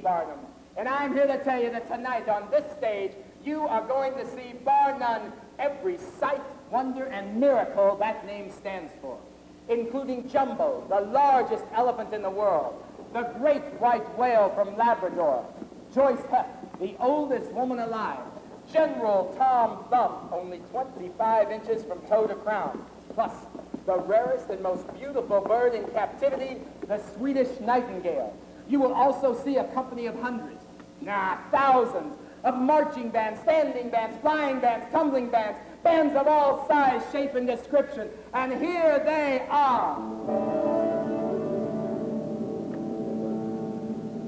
Barnum. And I'm here to tell you that tonight on this stage, you are going to see, bar none, every sight, wonder, and miracle that name stands for, including Jumbo, the largest elephant in the world, the great white whale from Labrador, Joyce Heth, the oldest woman alive, General Tom Thumb, only 25 inches from toe to crown, plus the rarest and most beautiful bird in captivity, the Swedish nightingale. You will also see a company of hundreds, thousands, of marching bands, standing bands, flying bands, tumbling bands, bands of all size, shape, and description. And here they are.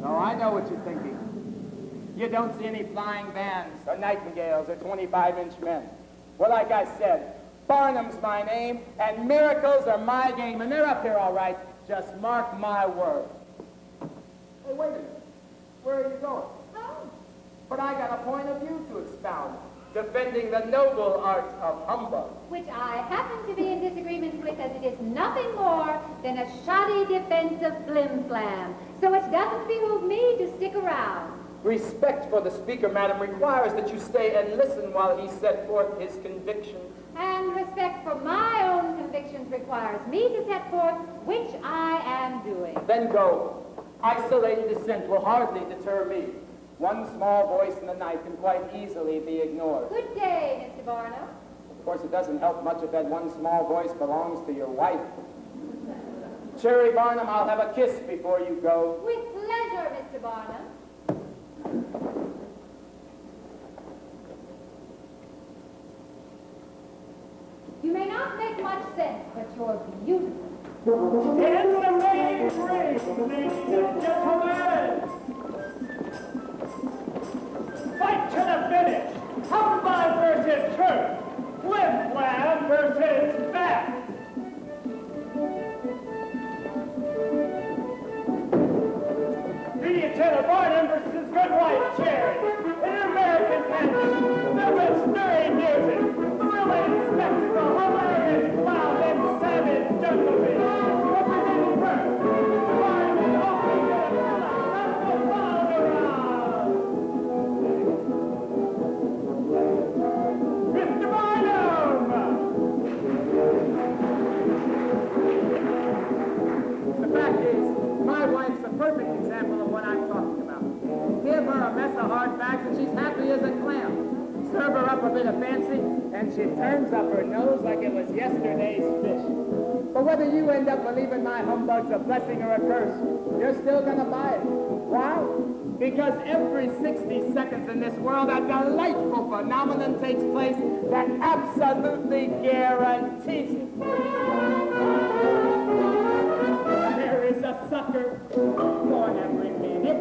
Oh, I know what you're thinking. You don't see any flying bands or nightingales or 25-inch men. Well, like I said, Barnum's my name, and miracles are my game, and they're up here all right. Just mark my word. Hey, wait a minute. Where are you going? Home. But I got a point of view to expound, defending the noble art of humbug. Which I happen to be in disagreement with, as it is nothing more than a shoddy defense of flim-flam. So it doesn't behoove me to stick around. Respect for the speaker, madam, requires that you stay and listen while he set forth his convictions. And respect for my own convictions requires me to set forth which I am doing. Then go. Isolated dissent will hardly deter me. One small voice in the night can quite easily be ignored. Good day, Mr. Barnum. Of course, it doesn't help much if that one small voice belongs to your wife. Cherry Barnum, I'll have a kiss before you go. With pleasure, Mr. Barnum. You may not make much sense, but you're beautiful. In the main ring, ladies and gentlemen! Fight to the finish! Humbug versus truth! Flim-flam versus fact! Lieutenant Barnum versus Good White Cherry! An American anthem! There was stirring music! Thrilling spectacle! Hilarious clown and savage gentlemen! Representing first! Barnum opening the national ball around! Mr. Barnum! The fact is, my wife's a perfect example of what I'm talking about. Give her a mess of hard facts and she's happy as a clam. Serve her up a bit of fancy and she turns up her nose like it was yesterday's fish. But whether you end up believing my humbug's a blessing or a curse, you're still gonna buy it. Why? Because every 60 seconds in this world, a delightful phenomenon takes place that absolutely guarantees it. There is a sucker born every minute.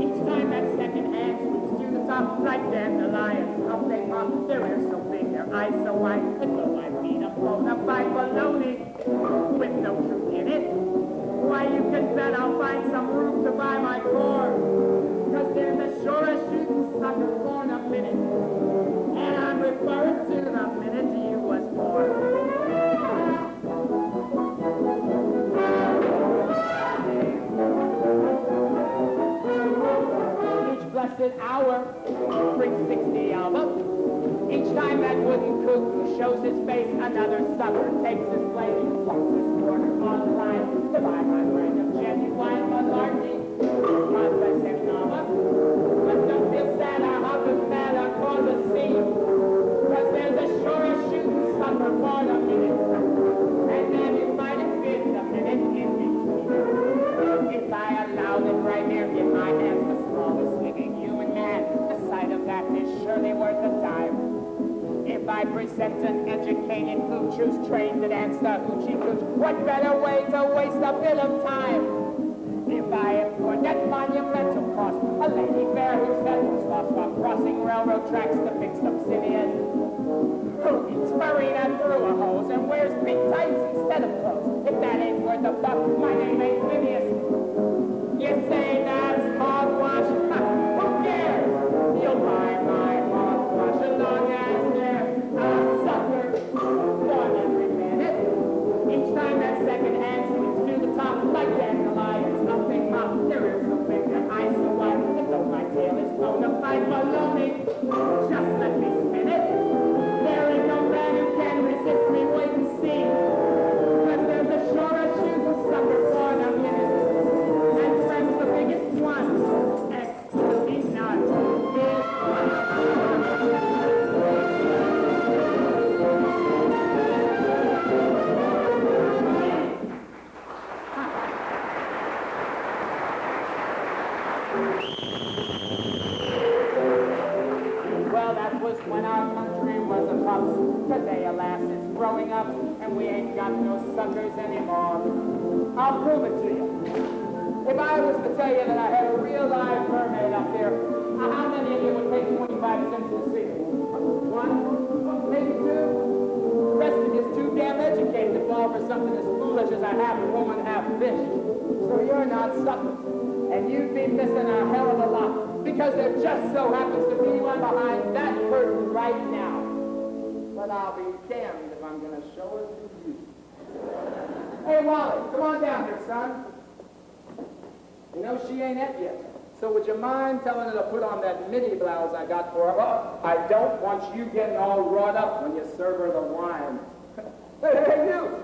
Each time that second hand swoops to the top, like dandelions, up they pop. Their ears so big, their eyes so wide, and though I feed a bona fide baloney with no truth in it, why, you can bet I'll find some room to buy my core. 'Cause there's a surest shooting sucker born a minute, and I'm referring to the minute you was born. Blessed hour brings 60 of them. Each time that wooden kook shows his face, another sucker takes his place. Walks his corner on the line to buy my brand of genuine malarkey. God bless him, Nava. But don't feel sad or hop and mad or cause a scene. 'Cause there's a surest shooting sucker born a minute. And then it might have been a minute in between. If I allowed it right here in my hands, the smallest living human man, the sight of that is surely worth a dime. If I present an educated flute who's trained to dance the hoochie cooch, what better way to waste a bit of time? If I import at monumental cost a lady fair whose head was lost while crossing railroad tracks to pick some simians, who eats farina through a hose and wears pink tights instead of clothes. If that ain't worth a buck, my name ain't Phineas. You say that's hogwash? Who cares? You'll buy my hogwash as long as there's a sucker born every minute. Each time that second hand swings to the top, like dandelions, nothing much. There is no thing that I so like. And though my tail is blown up like baloney, just let me spin it. There ain't no man who can resist me. Wait and see. 'Cause there's a sure as shoes a sucker born a minute. And friends, the biggest one, excuse me not, is well, that was when our country was a pups. Today, alas, it's growing up, and we ain't got no suckers anymore. I'll prove it to you. If I was to tell you that I had a real live mermaid up here, how many of you would pay 25 cents to see it? One? Maybe two? The rest of you is too damn educated to fall for something as foolish as a half woman, half fish. So you're not suckers. And you'd be missing a hell of a lot, because there just so happens to be one behind that curtain right now. But I'll be damned if I'm going to show it to you. Hey, Wally, come on down here, son. You know, she ain't et yet. So would you mind telling her to put on that mini blouse I got for her? Well, I don't want you getting all wrought up when you serve her the wine. Hey, you!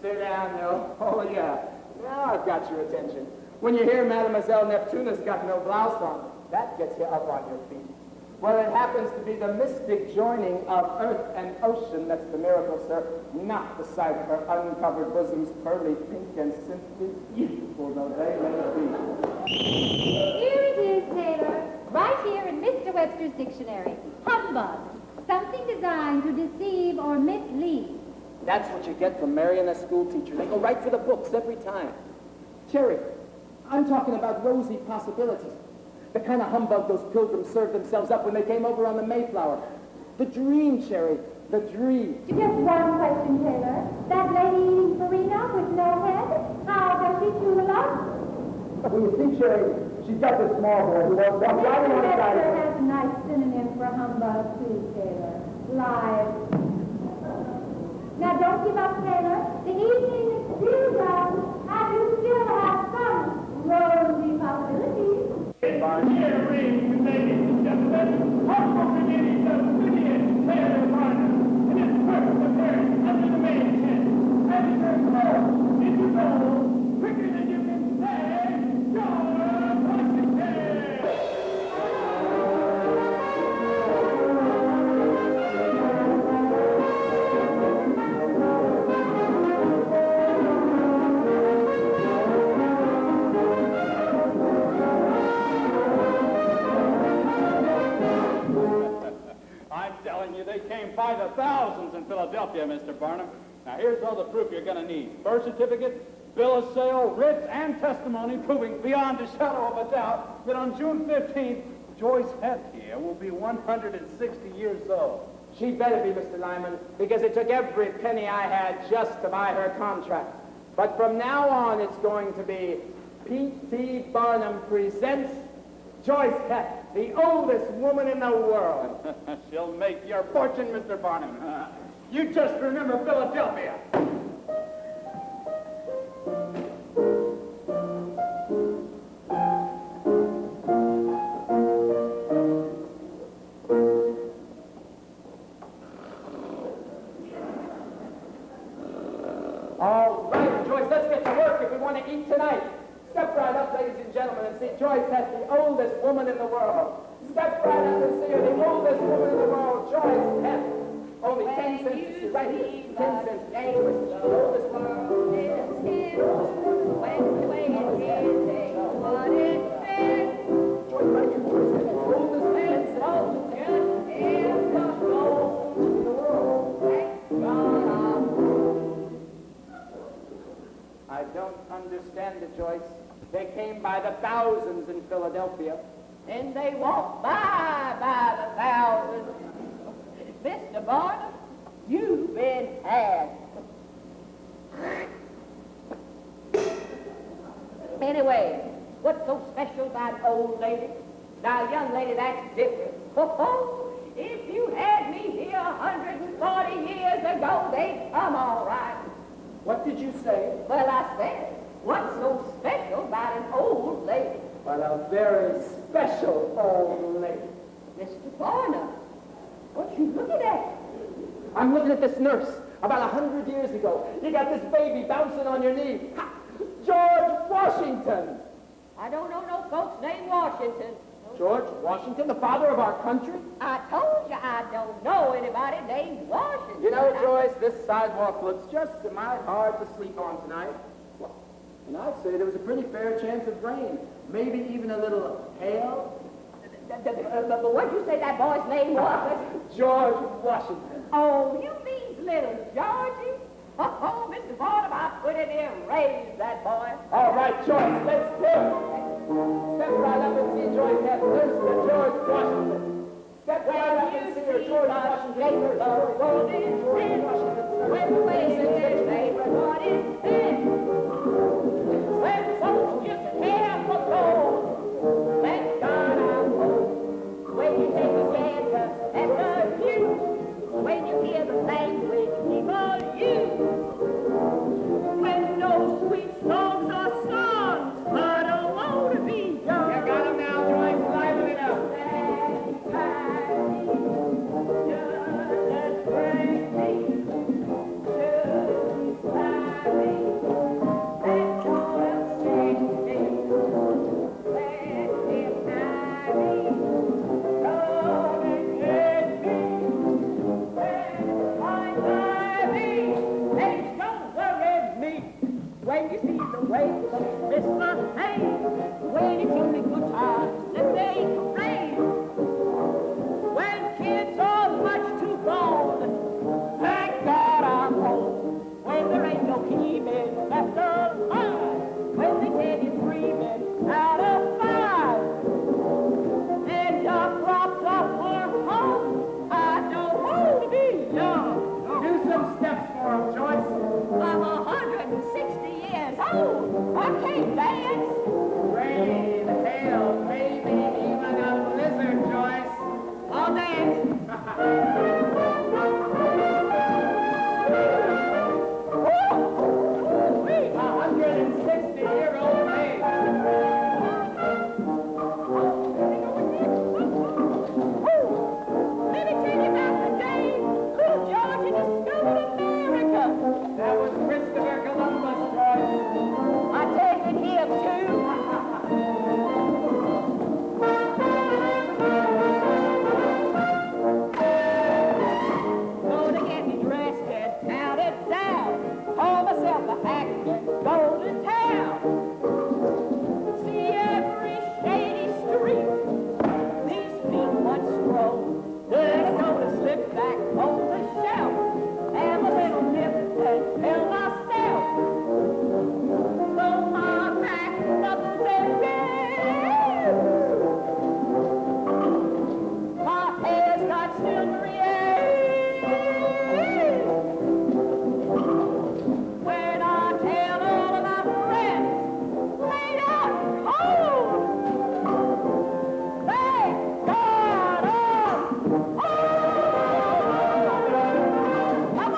Sit down, no. Oh, yeah. Now I've got your attention. When you hear Mademoiselle Neptuna's got no blouse on, that gets you up on your feet. Well, it happens to be the mystic joining of earth and ocean that's the miracle, sir, not the sight of her uncovered bosoms, pearly pink and simply beautiful though they may be. Here it is, Taylor, right here in Mr. Webster's dictionary. Humbug, something designed to deceive or mislead. That's what you get from marrying a school teacher. They go right for the books every time. Cherry, I'm talking about rosy possibilities. The kind of humbug those pilgrims served themselves up when they came over on the Mayflower. The dream, Cherry, the dream. Just one question, Taylor. That lady eating farina with no head, how does she chew along? Well, you see, Cherry, she's got this small boy who wants one right Mr. alongside Webster her. has a nice synonym for humbug, too, Taylor. Live. Now, don't give up, Taylor. The evening is still young, and you still have some rosy possibilities. Here, ladies and gentlemen, humble beginnings of Phineas Taylor Barnum, in his first appearance under the main tent, and he turns forth into gold quicker than you can say, George Washington! I'm telling you, they came by the thousands in Philadelphia, Mr. Barnum. Now, here's all the proof you're going to need. Birth certificate, bill of sale, writs, and testimony proving beyond a shadow of a doubt that on June 15th, Joyce Heth here will be 160 years old. She better be, Mr. Lyman, because it took every penny I had just to buy her contract. But from now on, it's going to be P.T. Barnum presents Joyce Heth, the oldest woman in the world. She'll make your fortune, Mr. Barnum. You just remember Philadelphia. All right, Joyce, let's get to work if we want to eat tonight. Step right up, ladies and gentlemen, and see Joyce Heth, the oldest woman in the world. Step right up and see her, the oldest woman in the world, Joyce Heth. Only 10 cents to see, right here. 10 cents to see Joyce, the oldest woman. Joyce, right here, Joyce Heth, the oldest 10 cents. I don't understand it, Joyce. They came by the thousands in Philadelphia. And they walk by the thousands. Mr. Barnum, you've been had. Anyway, what's so special about old lady? Now, young lady, that's different. If you had me here 140 years ago, they'd come all right. What did you say? Well, I said, What's so special about an old lady? But a very special old lady. Mr. Barnum, what you looking at? I'm looking at this nurse. About 100 years ago, you got this baby bouncing on your knee. Ha! George Washington. I don't know no folks named Washington. George Washington, the father of our country? I told you I don't know anybody named Washington. You know, Joyce, this sidewalk looks just a mite hard to sleep on tonight. Well, and I'd say there was a pretty fair chance of rain. Maybe even a little hail. But what'd you say that boy's name was? George Washington. Oh, you mean little Georgie? Oh, Mr. Barnum, I put it in and raised that boy. All right, Joyce, let's do it. Step right up and see Joyce have nurse to George Washington. Step right up and see her George Washington nurse. George Washington. When the way is they what is this? When folks just care for gold, thank God I'm old. When you take a chance at the view, when you hear the language people use, when those sweet songs are sung, I don't want to be young. You got him now, Joyce. Liven it up. When you see the way of Mr. Hay, when it's only good times that they can rain, when kids are much too gone, thank God I'm home. When there ain't no keeping left alive, when they tell you 3 men out of 5, and your crops are for home, I don't want to be young. Do some steps for him, Joyce. I'm 160 years old. I can't dance. Rain, hail, maybe even a blizzard, Joyce. I'll dance. 160-year-old age. Let me tell you about the day little Georgie discovered America. That was Christopher Columbus, Joyce. I take it here too. Gonna get me dressed and counted down. Call myself a hack in Golden Town. See every shady street these feet once strolled. They're gonna slip back on the shelf. Have a little nip and tell myself. Though my back nothing's there. My hair's got silvery hair. When I tell all of my friends, laid out cold. Thank God I'm home. Come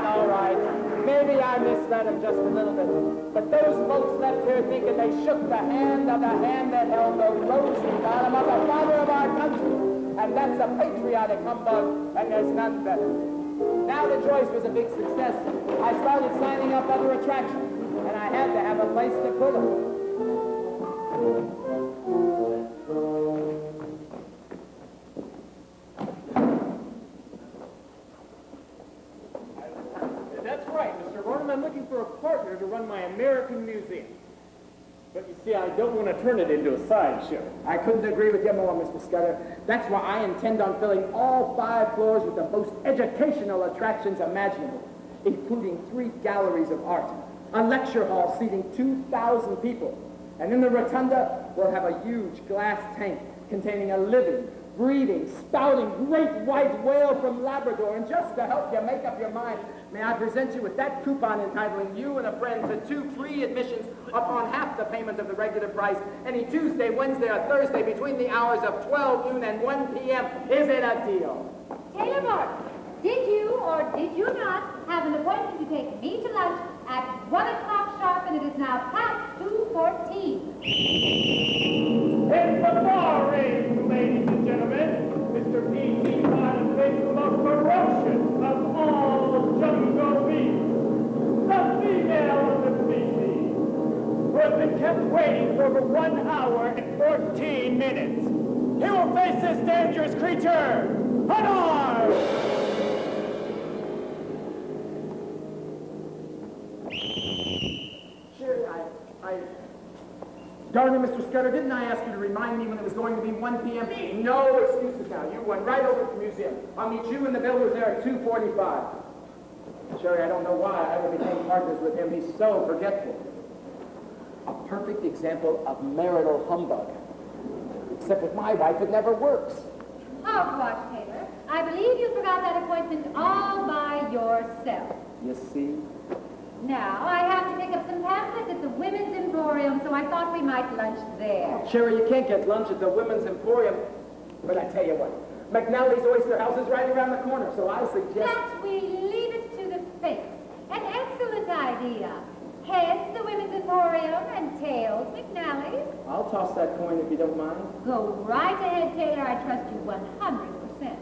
All right. Maybe I misled him just a little bit. But those folks left here thinking they shook the hand that held the rosy bottom of the father of our country. And that's a patriotic humbug, and there's none better. Now that Joyce was a big success, I started signing up other attractions, and I had to have a place to put them. That's right, Mr. Barnum. I'm looking for a partner to run my American Museum. But you see, I don't want to turn it into a sideshow. I couldn't agree with you more, Mr. Scudder. That's why I intend on filling all 5 floors with the most educational attractions imaginable, including 3 galleries of art, a lecture hall seating 2,000 people, and in the rotunda, we'll have a huge glass tank containing a living, breeding, spouting great white whale from Labrador. And just to help you make up your mind, may I present you with that coupon entitling you and a friend to 2 free admissions upon half the payment of the regular price any Tuesday, Wednesday, or Thursday between the hours of 12 noon and 1 p.m. Is it a deal? Taylor Barnum, did you or did you not have an appointment to take me to lunch at 1 o'clock sharp, and it is now past 2:14? In the bar ring, ladies and gentlemen, Mr. P.T. Barnum takes the most ferocious of all jungle beasts, the female of the species, who has been kept waiting for over 1 hour and 14 minutes. He will face this dangerous creature unarmed! Sherry, Darn it, Mr. Scudder, didn't I ask you to remind me when it was going to be 1 p.m.? No excuses now. You went right over to the museum. I'll meet you and the builders there at 2:45. Sherry, I don't know why I ever became partners with him. He's so forgetful. A perfect example of marital humbug. Except with my wife, it never works. Hogwash, Taylor. I believe you forgot that appointment all by yourself. You see? Now, I have to pick up some pamphlets at the Women's Emporium, so I thought we might lunch there. Sherry, you can't get lunch at the Women's Emporium. But I tell you what, McNally's Oyster House is right around the corner, so I suggest... That we leave it to the fates. An excellent idea. Heads, the Women's Emporium, and tails, McNally's. I'll toss that coin if you don't mind. Go right ahead, Taylor. I trust you 100%.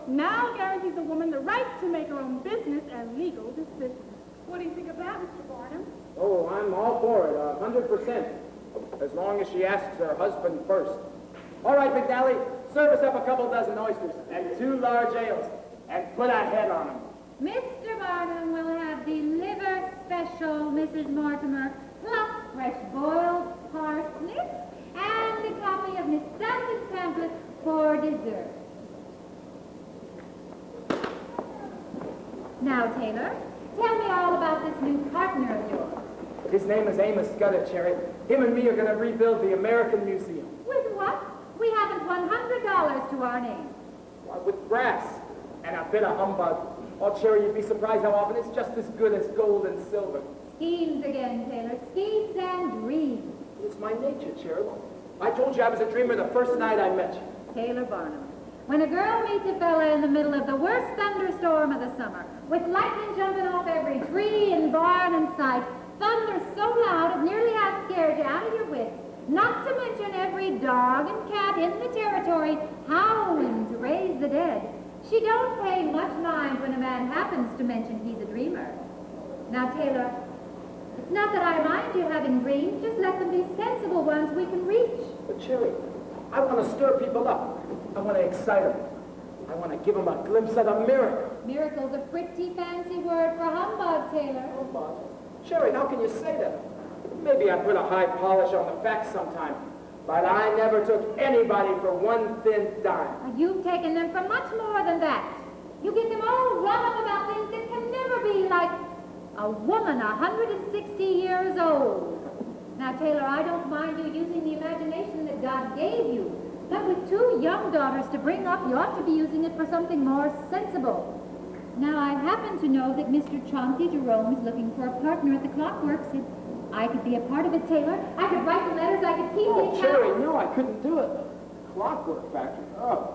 Now guarantees a woman the right to make her own business and legal decisions. What do you think of that, Mr. Barnum? Oh, I'm all for it, 100%. As long as she asks her husband first. All right, McNally, serve us up a couple dozen oysters and 2 large ales, and put a head on them. Mr. Barnum will have the liver special, Mrs. Mortimer, plus fresh boiled parsnips and a copy of Miss Stanton's pamphlet for dessert. Now, Taylor, tell me all about this new partner of yours. His name is Amos Scudder, Cherry. Him and me are going to rebuild the American Museum. With what? We haven't $100 to our name. Well, with brass and a bit of humbug. Oh, Cherry, you'd be surprised how often it's just as good as gold and silver. Schemes again, Taylor. Schemes and dreams. It's my nature, Cherry. I told you I was a dreamer the first night I met you. Taylor Barnum. When a girl meets a fella in the middle of the worst thunderstorm of the summer, with lightning jumping off every tree and barn in sight, thunder so loud it nearly half scares you out of your wits, not to mention every dog and cat in the territory howling to raise the dead, she don't pay much mind when a man happens to mention he's a dreamer. Now, Taylor, it's not that I mind you having dreams, just let them be sensible ones we can reach. But, Cherry, I want to stir people up. I want to excite them. I want to give them a glimpse of the miracle. Miracle's a pretty fancy word for humbug, Taylor. Humbug? Cherry, how can you say that? Maybe I put a high polish on the facts sometime, but I never took anybody for one thin dime. You've taken them for much more than that. You get them all run up about things that can never be, like a woman 160 years old. Now, Taylor, I don't mind you using the imagination that God gave you, but with 2 young daughters to bring up, you ought to be using it for something more sensible. Now, I happen to know that Mr. Chauncey Jerome is looking for a partner at the Clockworks. I could be a part of it, Taylor. I could write the letters, I could keep the accounts. Cherry, no, I couldn't do it. Clockwork Factory. Oh,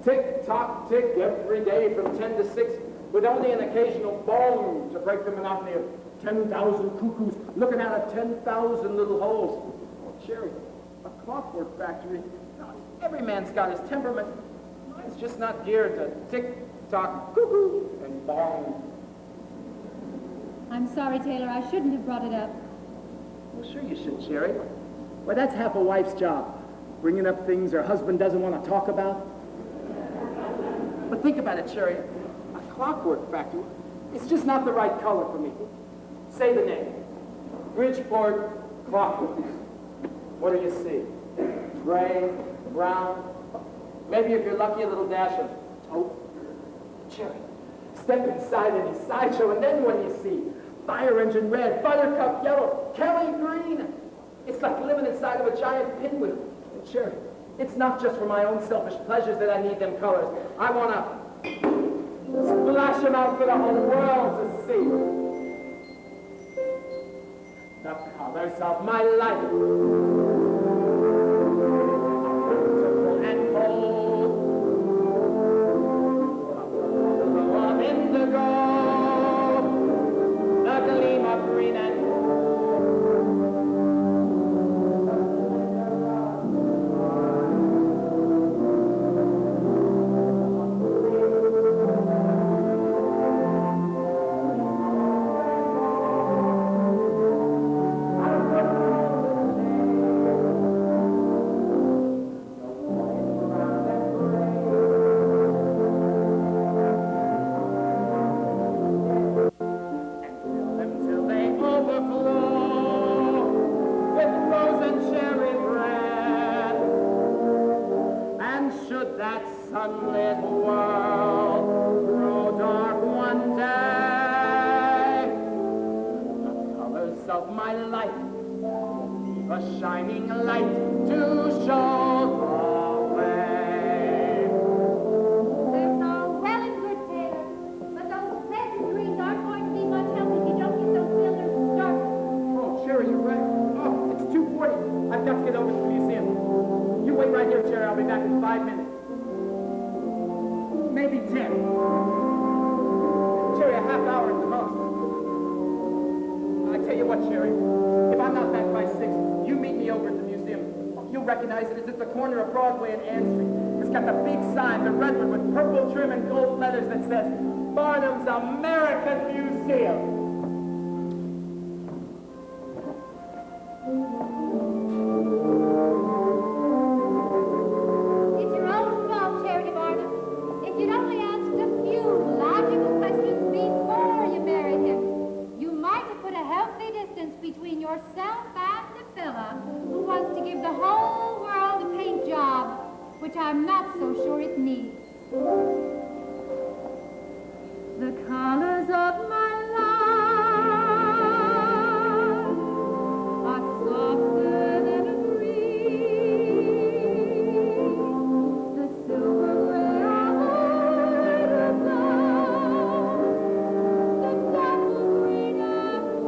tick, tock, tick, every day from 10 to 6, with only an occasional bong to break the monotony of 10,000 cuckoos looking out of 10,000 little holes. Oh, Cherry, a Clockwork Factory. No, every man's got his temperament. Mine's just not geared to tick, tock, cuckoo, and bong. I'm sorry, Taylor. I shouldn't have brought it up. Well, sure you should, Cherry. Why, that's half a wife's job. Bringing up things her husband doesn't want to talk about. But think about it, Cherry. A Clockwork Factory, it's just not the right color for me. Say the name. Bridgeport Clockworks. What do you see? Gray, brown, maybe if you're lucky, a little dash of taupe. Cherry, step inside any sideshow, and then what do you see? Fire engine red, buttercup yellow, Kelly green. It's like living inside of a giant pinwheel. And Cherry, it's not just for my own selfish pleasures that I need them colors. I want to splash them out for the whole world to see. The colors of my life. Beautiful and bold. The glow of indigo. The gleam of green and sunlit world grow dark one day. The colors of my life leave a shining light to show the way. That's all well and good, Taylor. But those reds and greens aren't going to be much help if you don't get those builders started. Oh, Cherry, you're right. Oh, it's 2:40. I've got to get over to the museum. You wait right here, Cherry. I'll be back in 5 minutes. Maybe 10. Cherry, a half hour at the most. I tell you what, Cherry, if I'm not back by 6, you meet me over at the museum. You'll recognize it. It's at the corner of Broadway and Ann Street. It's got the big sign, the red one with purple trim and gold letters that says, Barnum's American Museum. Between yourself and the fella who wants to give the whole world a paint job, which I'm not so sure it needs. The colors of my life are softer than a breeze. The silver gray of the blue, the dapple green of the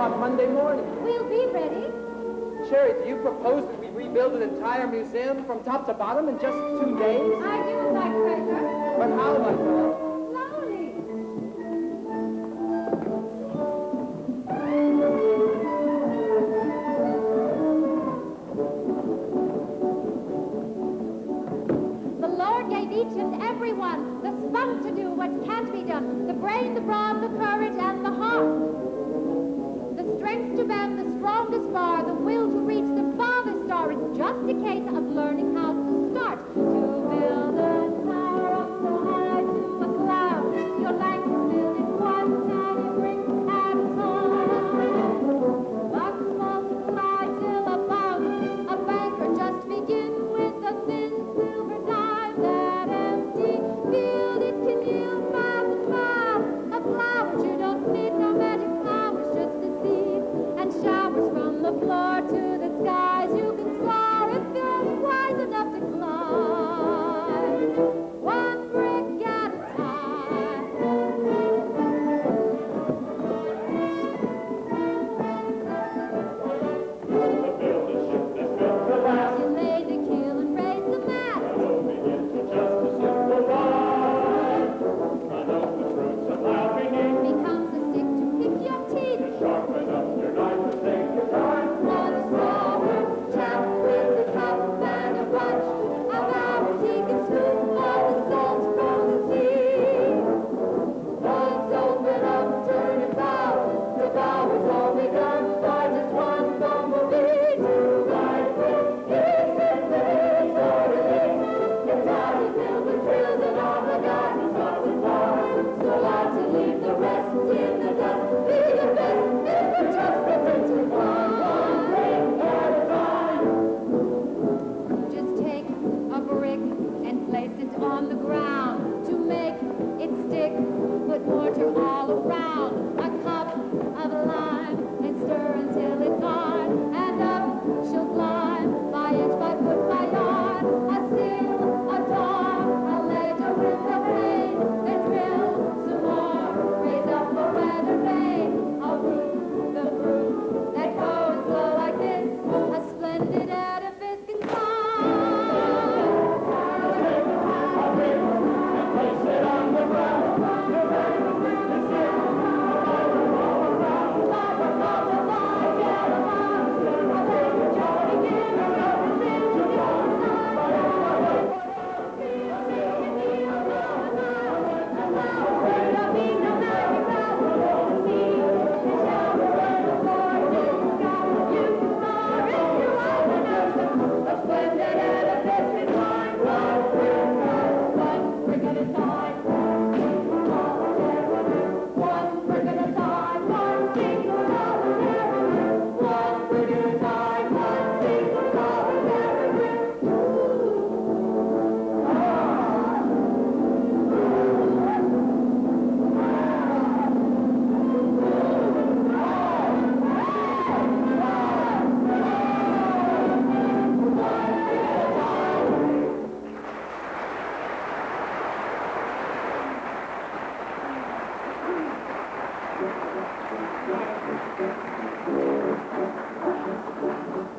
off Monday morning. We'll be ready. Sherry, do you propose that we rebuild an entire museum from top to bottom in just 2 days? I do, my treasure. But how, my girl? Slowly. The Lord gave each and every one the spunk to do what can't be done, the brain, the brawn, the courage, and the heart. The strength to bend the strongest bar, the will to reach the farthest star. It's just a case of learning how to start. To build a tower up so high to a cloud, your life is built in one tiny brick at a time. Bucks multiply till about a banker just begin with a thin silver dime. That empty field, it can yield miles and miles of flowers. You don't need no magic flowers, just a seed and showers from the floor to the skies. You can soar if you're wise enough to climb, one brick at a time. To build a ship that's built to last. You lay the keel and raise the mast. Will begin to just a simple ride. Run up the fruits of life beneath. Becomes a stick to pick your teeth. Sharpen up your knife and take your time. On a sober chap with the cup and a bunch of hours, he can scoop all the salt from the sea. Once open up, turn about, the bow is all begun by just one bumblebee. To ride with is simple, is what it is. It's how you filled with thrills and all the gardens got with more. So hard to leave the rest in the dust. Be the best, it's just the printed one brick at a time. Just take a brick and place it on the ground. To make it stick, put mortar all around. A cup of lime and stir until it's hard. And up she'll climb, by inch, by foot, by yard. A sill, a door, a ledge, a window pane. Then drill some more, raise up a weather vane. A roof, the roof that goes slow like this. A splendid edifice can climb. Place it on the ground. The rain will bring the sick. All around.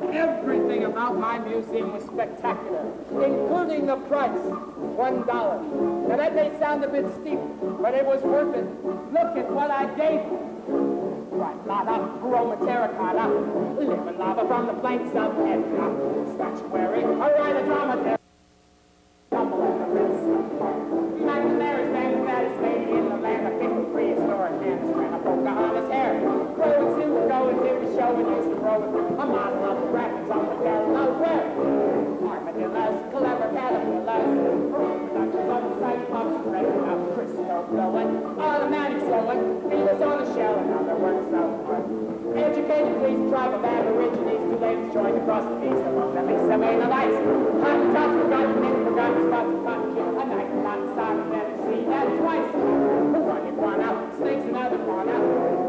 Everything about my museum was spectacular, including the price, $1. Now that may sound a bit steep, but it was worth it. Look at what I gave you. Right, lava, Roma terracotta, living lava from the flanks of Etna, statuary, a rhino dromedary, double elephants. McNamara's band the fattest lady in the land, a big prehistoric man, ran a Pocahontas hair. Crows who would go and did the show and used to roll with a model of the graphics on the Delaware. Armadillos, clever caterpillars, productions on the site, pumps, ready up, crystal blowing, automatic sewing, Venus on the shell, and other work so hard. Educated police, tribe of aborigines, two ladies joined across the east, among them is some ain't lights. Hottentots forgotten in forgotten spots of cotton kill, a night and not inside of never see that twice. One in, one out, snakes another one out.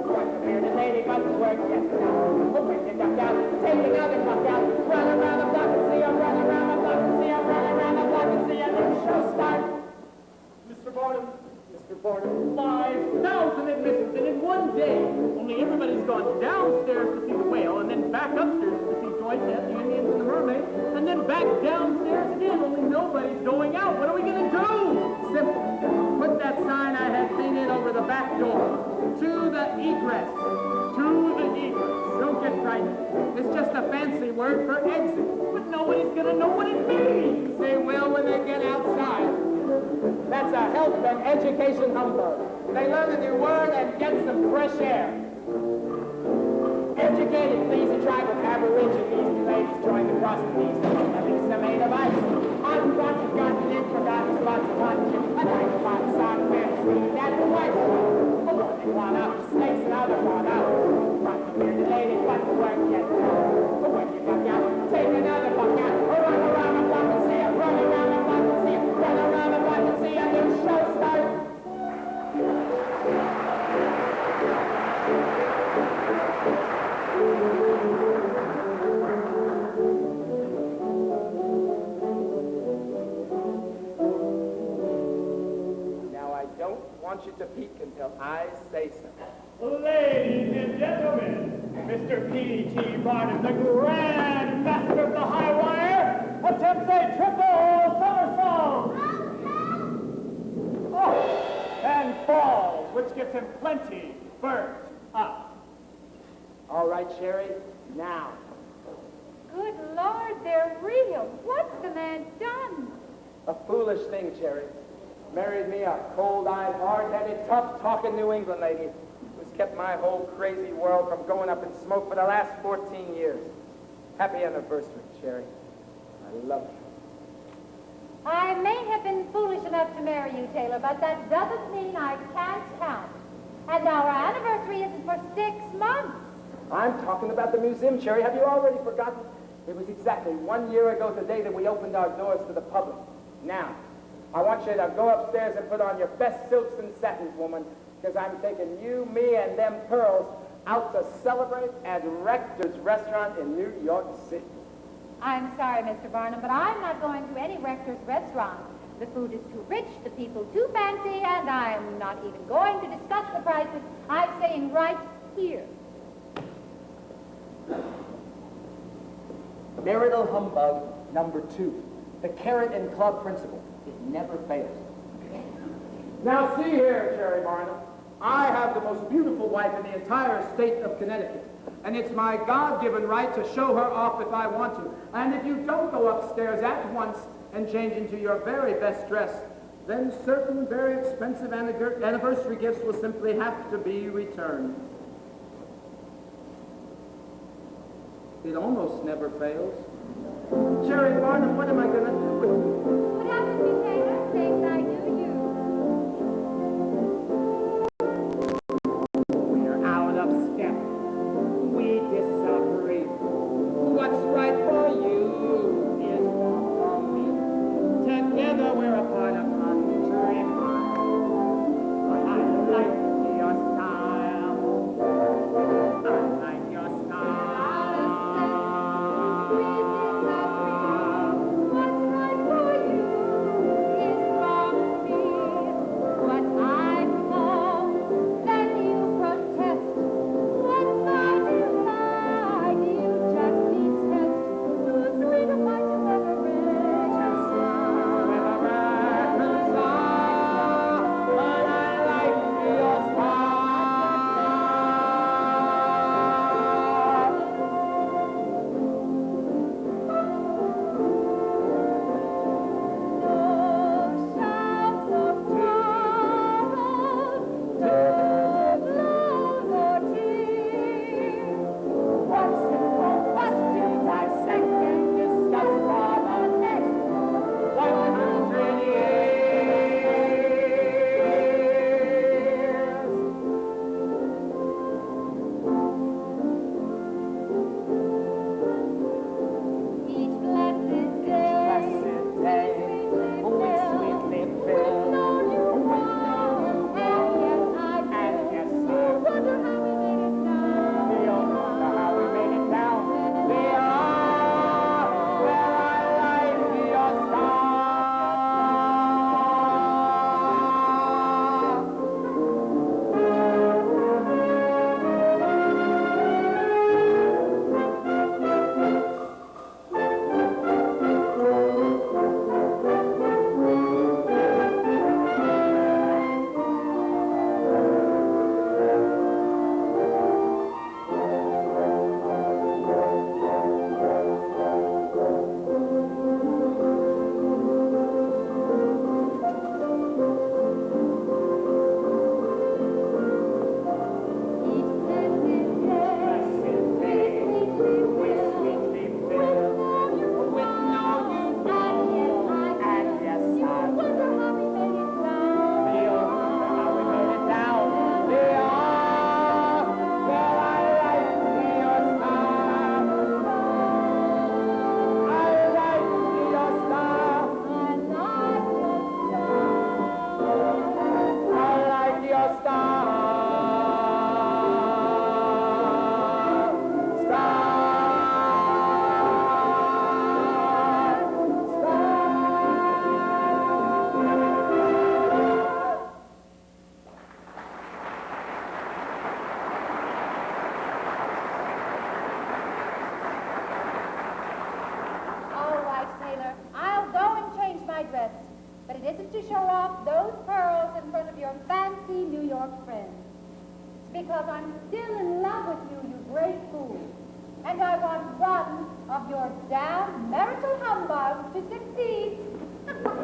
One bearded lady, but the work gets out. But when you duck out, take another duck out. Run around the block and see 'em, run around the block and see 'em, run around the block and see 'em, let the show start. Mr. Barnum, Mr. Barnum, 5,000 admissions, and in one day. Only everybody's gone downstairs to see the whale, and then back upstairs to see Joyce and the Indians and the mermaid, and then back downstairs again. Only nobody's going out. What are we going to do? Simple. Put that sign I had painted over the back door. To the egress. To the egress. Don't get frightened. It's just a fancy word for exit. But nobody's going to know what it means. They will when they get outside. That's a health and education humbug. They learn a new word and get some fresh air. Educated, please, a tribe of aborigines. These ladies joined the crust of these. At least they're made of ice. Hottentots have gotten in, forgotten spots of hot chip. A nice hot sock fantasy. That's the white one. A warning one up, snakes another one up. Front the bearded lady, but the work get done. But when you duck out, take another buck out. Run around the block and see it. Run around the block and see it. Run around the block and see a new show start. Now I don't want you to peek until I say so. Ladies and gentlemen, Mr. P.T. Barnum, the grand master of the high wire, attempts a triple somersault. Oh, and falls, which gets him plenty burnt up. All right, Sherry, now. Good Lord, they're real. What's the man done? A foolish thing, Cherry. Married me a cold-eyed, hard-headed, tough-talking New England lady who's kept my whole crazy world from going up in smoke for the last 14 years. Happy anniversary, Cherry. I love you. I may have been foolish enough to marry you, Taylor, but that doesn't mean I can't count. And our anniversary isn't for 6 months. I'm talking about the museum, Cherry. Have you already forgotten? It was exactly 1 year ago today that we opened our doors to the public. Now, I want you to go upstairs and put on your best silks and satins, woman, because I'm taking you, me, and them pearls out to celebrate at Rector's Restaurant in New York City. I'm sorry, Mr. Barnum, but I'm not going to any Rector's restaurant. The food is too rich, the people too fancy, and I'm not even going to discuss the prices. I'm staying right here. Marital humbug number 2. The carrot and club principle. It never fails. Now see here, Cherry Barnum. I have the most beautiful wife in the entire state of Connecticut. And it's my God-given right to show her off if I want to. And if you don't go upstairs at once and change into your very best dress, then certain very expensive anniversary gifts will simply have to be returned. It almost never fails. Cherry Barnum, what am I going to do with you? What happens to me, Taylor? Things I do you. We're out of step. We disagree. What's right for you is wrong for me. Together we're a part of country mile. I like your style. I like your style. We disagree. What's right for you is wrong for me. to show off those pearls in front of your fancy New York friends. It's because I'm still in love with you, you great fool. And I want one of your damn marital humbugs to succeed.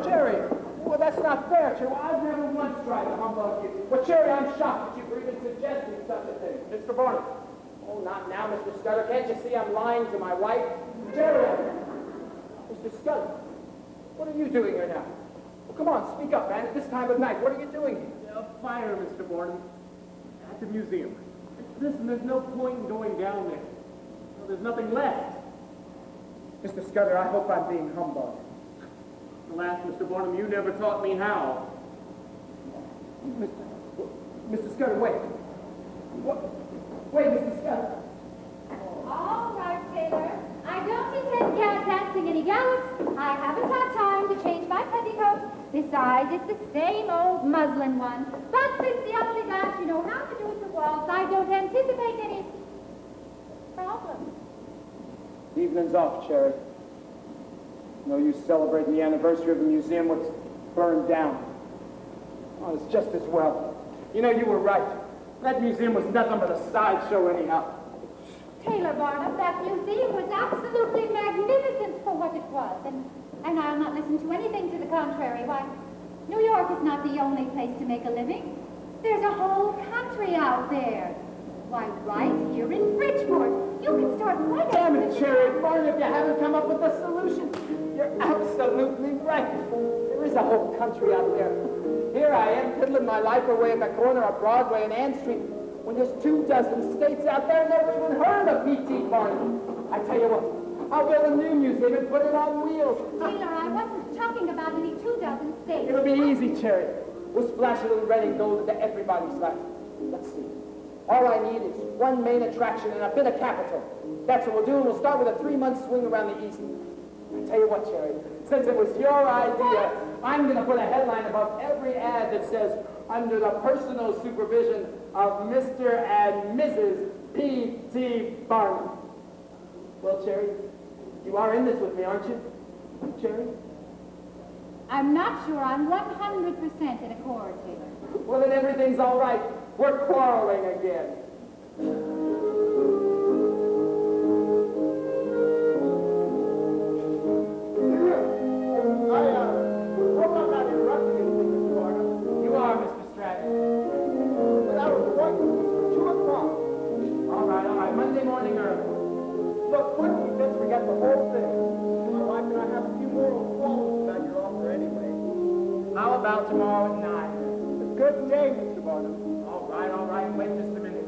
Jerry, well, that's not fair, Jerry. I've never once tried to humbug you. Well, Jerry, I'm shocked that you were even suggesting such a thing. Mr. Barnum. Oh, not now, Mr. Scudder. Can't you see I'm lying to my wife? Jerry! Mr. Scudder, what are you doing here now? Well, come on, speak up, man. At this time of night, what are you doing here? A fire, Mr. Barnum, at the museum. Listen, there's no point in going down there. Well, there's nothing left. Mr. Scudder, I hope I'm being humbugged. Alas, Mr. Barnum, you never taught me how. Mr. Scudder, wait. What? Wait, Mr. Scudder. All right, Taylor. I don't intend dancing any gallops. I haven't had time to change my petticoat. Besides, it's the same old muslin one. But since the ugly dance you know how to do with the waltz, I don't anticipate any problems. Evening's off, Cherry. No use celebrating the anniversary of the museum what's burned down. Oh, it's just as well. You know, you were right. That museum was nothing but a sideshow anyhow. Taylor Barnum, that museum was absolutely magnificent for what it was, and I'll not listen to anything to the contrary. Why, New York is not the only place to make a living. There's a whole country out there. Why, right here in Bridgeport, you can start right Damn it, Cherry Barnum, if you haven't come up with a solution. You're absolutely right. There is a whole country out there. Here I am, piddling my life away at the corner of Broadway and Ann Street, when there's 24 states out there never even heard of P.T. Barnum. I tell you what, I'll build a new museum and put it on wheels. Taylor, I wasn't talking about any 24 states. It'll be easy, Cherry. We'll splash a little red and gold into everybody's life. Let's see. All I need is one main attraction and a bit of capital. That's what we'll do, and we'll start with a 3-month swing around the East. I tell you what, Cherry, since it was your idea, I'm going to put a headline above every ad that says, under the personal supervision of Mr. and Mrs. P.T. Barnum. Well, Cherry, you are in this with me, aren't you? Cherry? I'm not sure I'm 100% in accord, Taylor. Well, then everything's all right. We're quarreling again. Hope I'm not interrupting anything, Mr. Barnum. You are, Mr. Stratton. But I was appointed for 2 o'clock. All right, Monday morning early. Look, what if we just forget the whole thing? My wife and I have a few moral qualms about your offer anyway. How about tomorrow at 9? Good day, Mr. Barnum. All right, wait just a minute.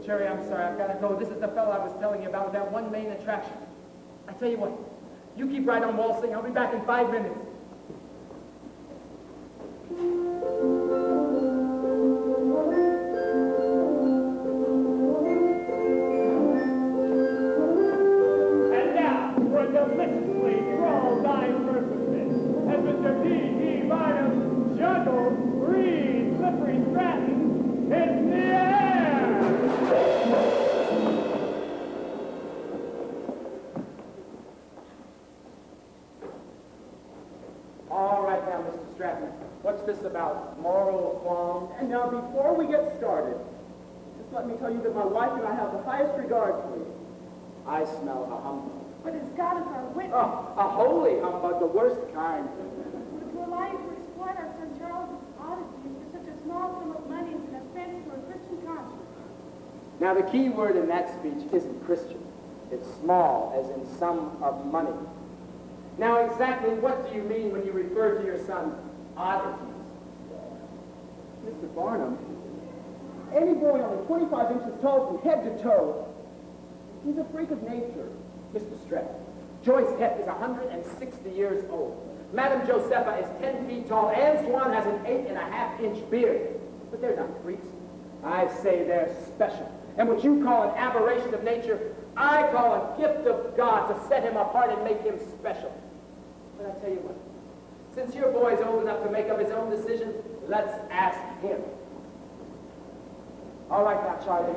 Cherry, I'm sorry, I've got to go. This is the fellow I was telling you about with that one main attraction. I tell you what, you keep right on waltzing. I'll be back in 5 minutes. And now, for a deliciously drawl-dyed purposes, as Mr. P.T. Barnum juggles 3 slippery Strattons in the air! All right now, Mr. Stratton. What's this about? Moral qualms? And now, before we get started, just let me tell you that my wife and I have the highest regard for you. I smell a humbug. But as God is our witness, Oh, a holy humbug, the worst kind. would to allow you to exploit our son Charles's oddities for such a small sum of money is an offense to a Christian conscience. Now, the key word in that speech isn't Christian. It's small, as in sum of money. Now, exactly what do you mean when you refer to your son oddities? Mr. Barnum, any boy only 25 inches tall from head to toe, he's a freak of nature. Mr. Stratton, Joyce Hett is 160 years old. Madame Josepha is 10 feet tall. Anne Swan has an 8.5-inch beard. But they're not freaks. I say they're special. And what you call an aberration of nature, I call a gift of God to set him apart and make him special. But I tell you what, since your boy's old enough to make up his own decision, let's ask him. All right now, Charlie,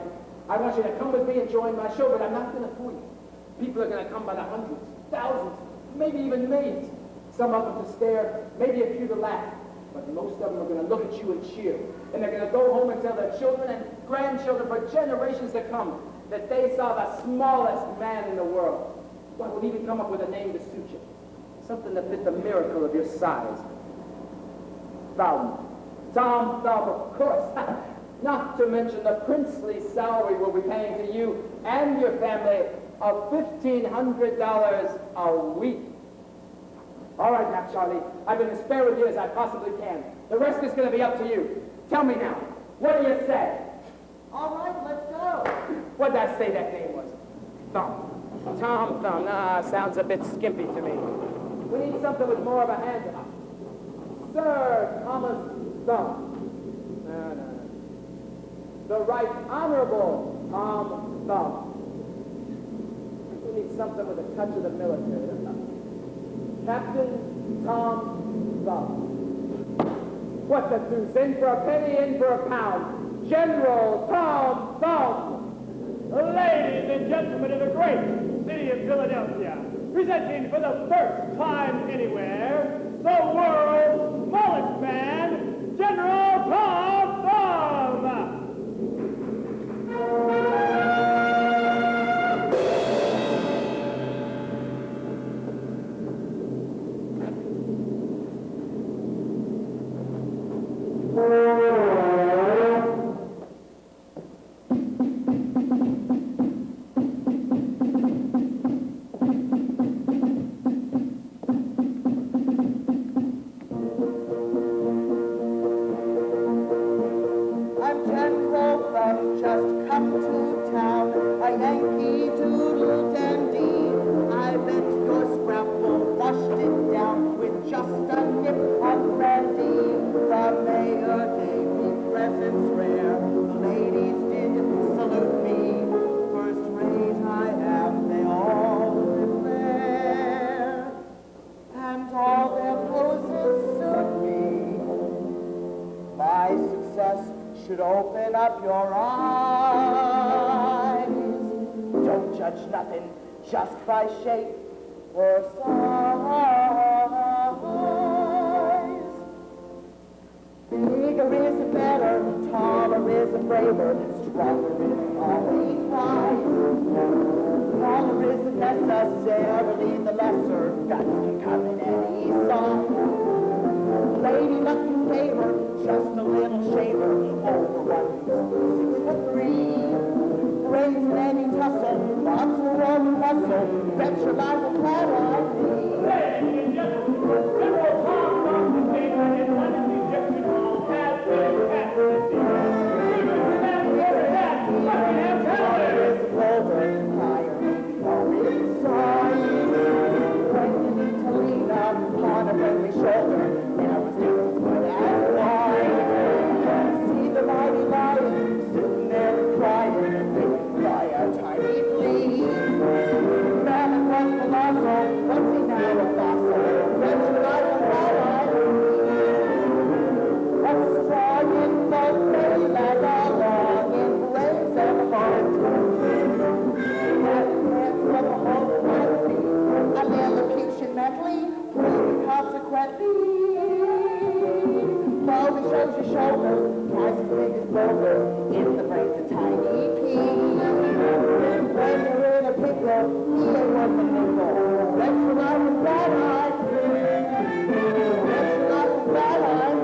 I want you to come with me and join my show, but I'm not going to fool you. People are going to come by the hundreds, thousands, maybe even millions. Some of them to stare, maybe a few to laugh. But most of them are going to look at you and cheer. And they're going to go home and tell their children and grandchildren for generations to come that they saw the smallest man in the world. Well, we'll even come up with a name to suit you. Something that fit the miracle of your size. Thumb. Tom Thumb, of course. Not to mention the princely salary we'll be paying to you and your family of $1,500 a week. All right now, Charlie. I've been as fair with you as I possibly can. The rest is going to be up to you. Tell me now, what do you say? All right, let's go. What did I say that name was? Thumb. Tom Thumb. Nah, sounds a bit skimpy to me. We need something with more of a hand. Sir Thomas Thumb. No. The Right Honorable Tom Thumb. We need something with a touch of the military. Captain Tom Thumb. What the deuce? In for a penny, in for a pound. General Tom Thumb. Ladies and gentlemen of the great city of Philadelphia, presenting for the first time anywhere, the world's smallest man, General Tom Thumb. Should open up your eyes. Don't judge nothing just by shape or size. Bigger is better, taller is braver, stronger is always wise. Smaller isn't necessarily the lesser, guts can come in any size. Lady luck in favor, just a little shaver, over 1 6'3". Brains in any tussle, lots of roll and muscle, bet your life will plan on me. Ladies and gentlemen, General Tom Thumb became an Atlantic Egyptian who had been at the Buckingham Palace. Clover, higher, no inside. When you need to lean up on a friendly shoulder, now it's just as good as wine. See the mighty lion sitting there and crying, bitten by a tiny flea. Man was colossal, what's he now a fossil? Bet your life on that I what's strong in both belly like a long in brains and heart. From a whole body, an elocution mentally, proven consequently. Bobby shows your shoulders, twice as big as boulders, in the brain's a tiny pea. When you're in a pickle, he ain't worth a nickel. Bet your life is bad eyed. Bet your life is bad eyed.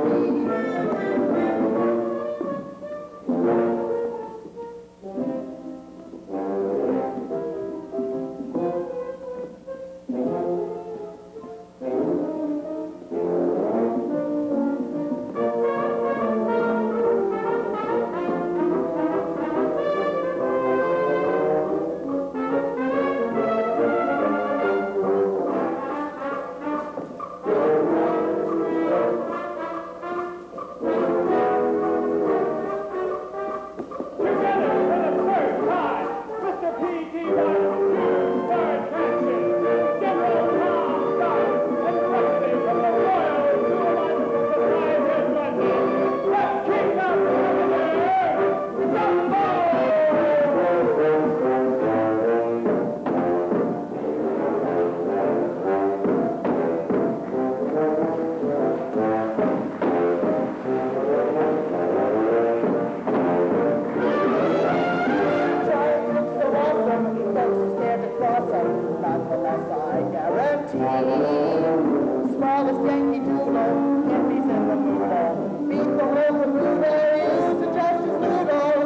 team. Smallest Yankee Doodle, if he's in the mood. Beat the whole caboodle, use a Justice Noodle.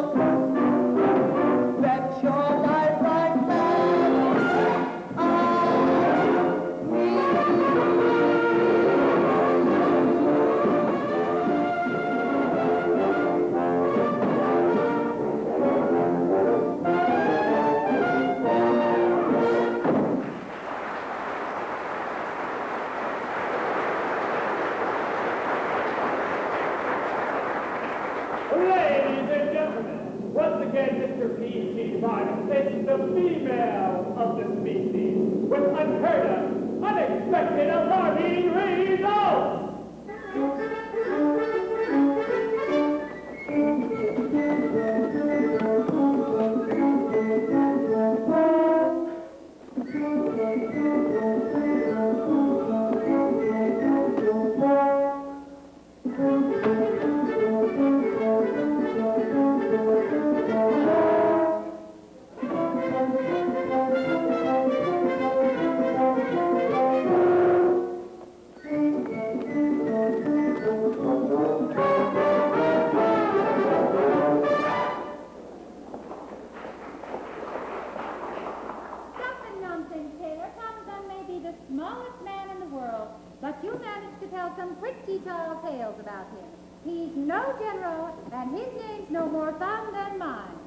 Bet your life like that on me. Ladies and gentlemen, once again, Mr. P.T. Barnum is the female of the species with unheard of, unexpected, alarming results. Stuff and nonsense, Taylor. Tom Thumb may be the smallest man in the world, but you managed to tell some pretty tall tales about him. He's no general, and his name's no more thumb than mine.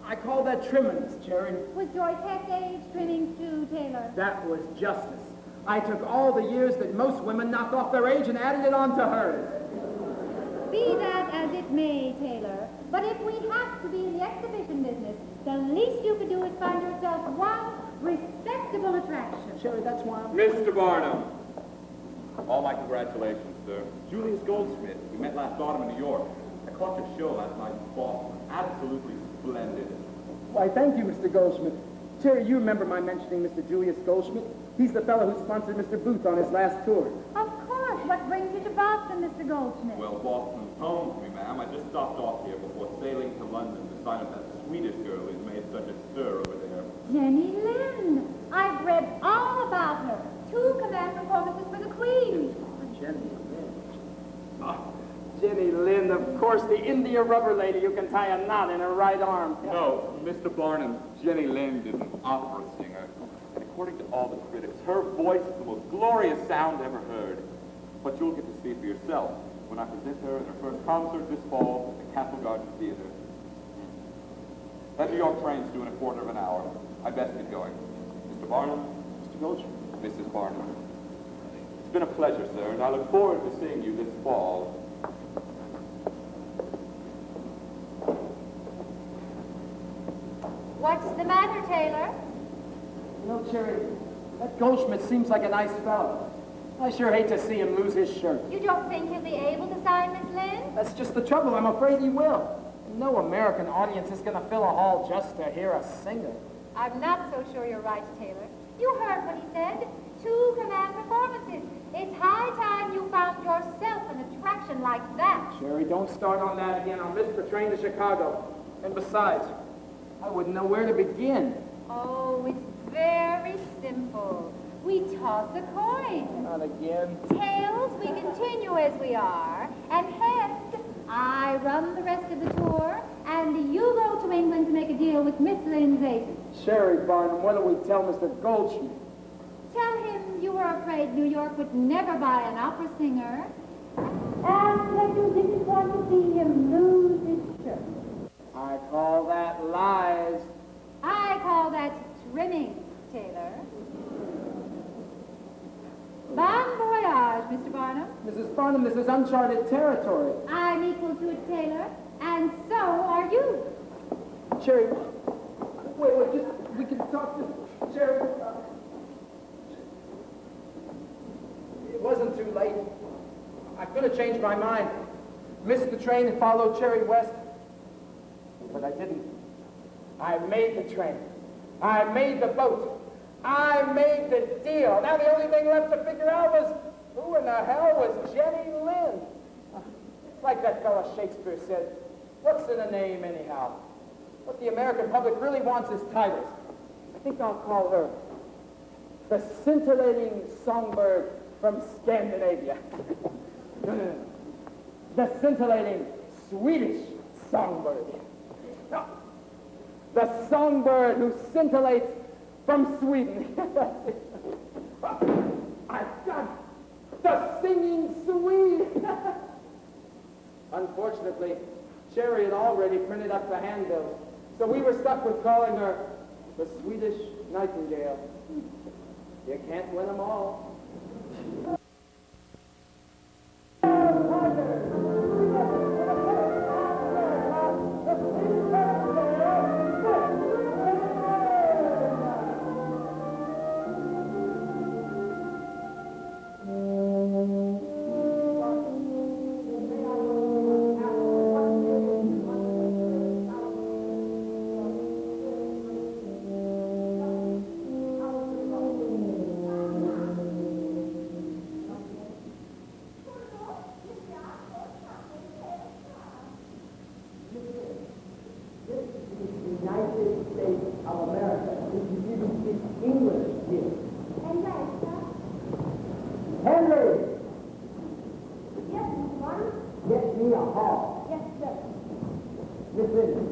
I call that trimmings, Jerry. Was Joyce Heck age trimmings too, Taylor? That was justice. I took all the years that most women knock off their age and added it on to hers. Be that as it may, Taylor, but if we have to be in the exhibition business, the least you could do is find yourself one respectable attraction. Jerry, that's why I'm... Mr. Barnum. All my congratulations, sir. Julius Goldsmith. We met last autumn in New York. I caught your show last night in Boston. Absolutely splendid. Why, thank you, Mr. Goldschmidt. Jerry, you remember my mentioning Mr. Julius Goldschmidt? He's the fellow who sponsored Mr. Booth on his last tour. Of course. What brings you to Boston, Mr. Goldsmith? Well, Boston's home to me, ma'am. I just stopped off here before sailing to London to sign up that Swedish girl who's made such a stir over there. Jenny Lind. I've read all about her. 2 command performances for the Queen. Jenny Lind. Oh, Jenny Lind, of course, the India rubber lady who can tie a knot in her right arm. No, Mr. Barnum, Jenny Lind is an opera singer. And according to all the critics, her voice is the most glorious sound ever heard. But you'll get to see for yourself when I present her in her first concert this fall at the Castle Garden Theater. That New York train's due in a quarter of an hour. I'd best get going. Mr. Barnum, Mr. Goldschmidt. Mrs. Barnum. It's been a pleasure, sir, and I look forward to seeing you this fall. What's the matter, Taylor? You know, Jerry, that Goldschmidt seems like a nice fellow. I sure hate to see him lose his shirt. You don't think he'll be able to sign Miss Lind? That's just the trouble. I'm afraid he will. No American audience is going to fill a hall just to hear a singer. I'm not so sure you're right, Taylor. You heard what he said. 2 command performances. It's high time you found yourself an attraction like that. Jerry, don't start on that again. I'll miss the train to Chicago. And besides, I wouldn't know where to begin. Oh, it's very simple. We toss a coin. Not again. Tails, we continue as we are. And heads, I run the rest of the tour, and you go to England to make a deal with Miss Lind's agent. Sherry Barnum, what do we tell Mr. Goldschmidt? Tell him you were afraid New York would never buy an opera singer. And that you didn't want to see him lose his shirt. I call that lies. I call that trimming, Taylor. Bon voyage, Mr. Barnum. Mrs. Barnum, this is uncharted territory. I'm equal to it, Taylor, and so are you. Sherry, wait, just, we can talk just, Sherry. It wasn't too late. I could have changed my mind. Missed the train and followed Cherry west. But I didn't. I made the train. I made the boat. I made the deal. Now the only thing left to figure out was who in the hell was Jenny Lind? Like that fellow Shakespeare said, what's in a name anyhow? What the American public really wants is titles. I think I'll call her the scintillating songbird from Scandinavia. The scintillating Swedish songbird. No, the songbird who scintillates from Sweden. I've got the singing Swede. Unfortunately, Cherry had already printed up the handbill, so we were stuck with calling her the Swedish Nightingale. You can't win them all.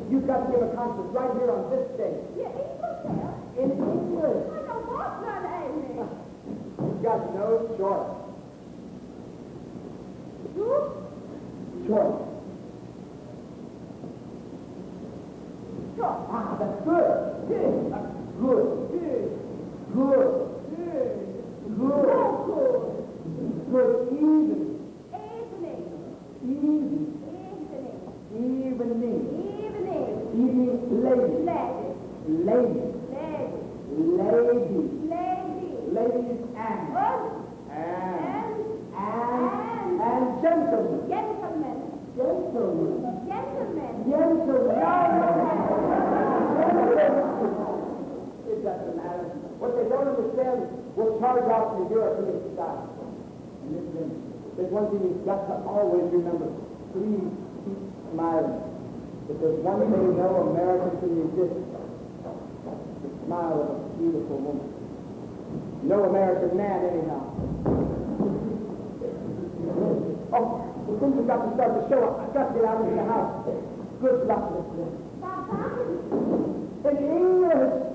You've got to give a concert right here on this stage. Yeah, English there. In English. I don't want none, Amy. You've got no choice. You? Choice. Sure. Ah, that's good. Good. Good. Good. Good. Good. Good. Even. Evening. Evening. Evening. Evening. Lady. Lady. Lady. Lady. Lady. Ladies and. And gentlemen. gentlemen. Gentlemen. Gentlemen. It doesn't matter. What they don't understand will charge off to European style. And listen, there's one thing you've got to always remember. Please keep smiling. If there's one thing no American can resist, the smile of a beautiful woman. No American man, anyhow. Oh, the things have got to start to show up. I've got to get out of the house. Good luck, Miss Papa? In English.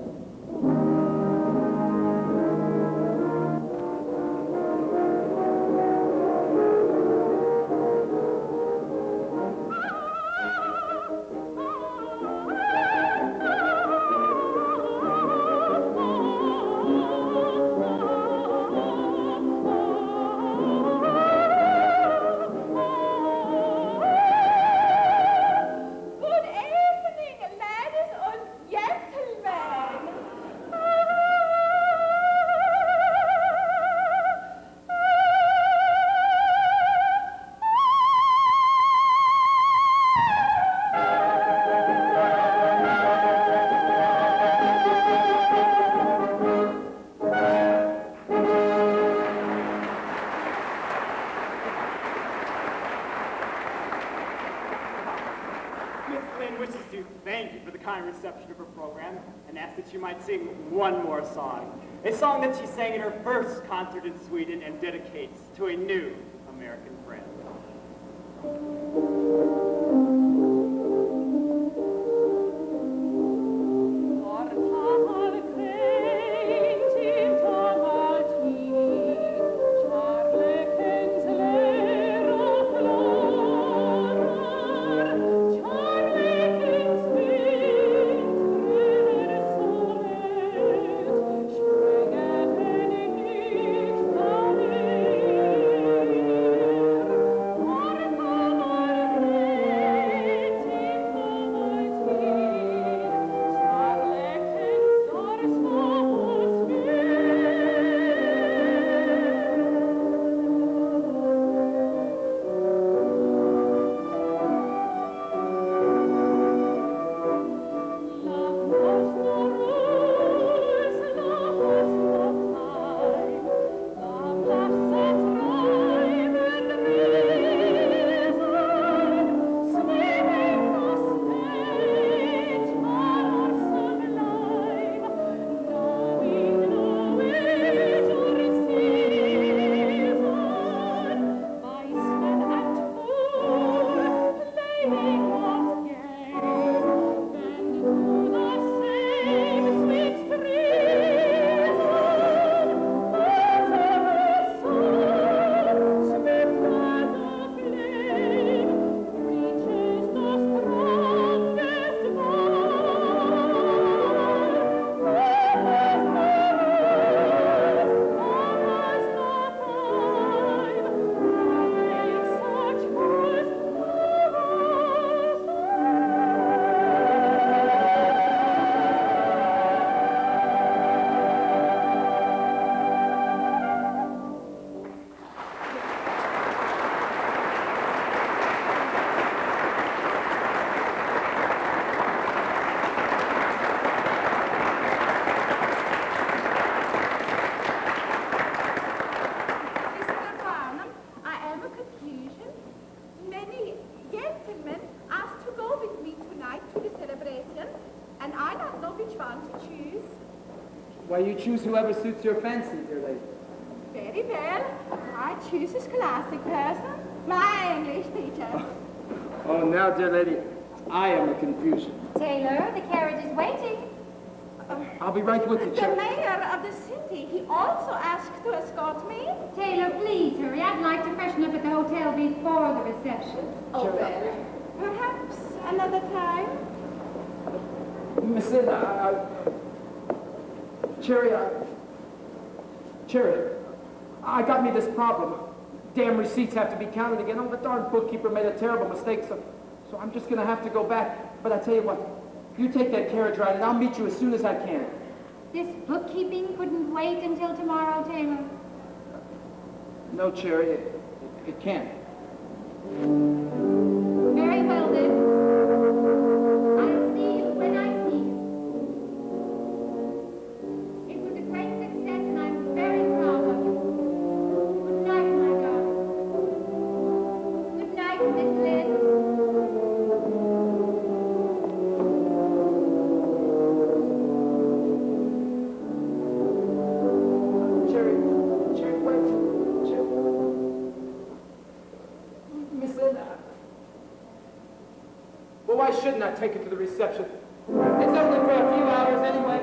Good evening, ladies and gentlemen. Miss Lynn wishes to thank you for the kind reception of her program and asks that you might sing one more song. A song that she sang in her first concert in Sweden and dedicates to a new American friend. Charlie Why, you choose whoever suits your fancy, dear lady. Very well. I choose a scholastic person, my English teacher. Oh, now, dear lady, I am a confusion. Taylor, the carriage is waiting. I'll be right with you, The Cherry. mayor of the city, he also asked to escort me. Taylor, please hurry. I'd like to freshen up at the hotel before the reception. Oh, well, perhaps another time. Miss Lynn, Cherry, I got me this problem. Damn receipts have to be counted again. Oh, the darn bookkeeper made a terrible mistake, so I'm just gonna have to go back. But I tell you what, you take that carriage ride, and I'll meet you as soon as I can. This bookkeeping couldn't wait until tomorrow, Taylor. No, Cherry, it can't. Very well, then. I'll see you when I see you. It was a great success, and I'm very proud of you. Good night, my darling. Good night, Miss Lynn. Cherry, wait. Miss Lynn, well, why shouldn't I take it to the reception? It's only for a few hours anyway.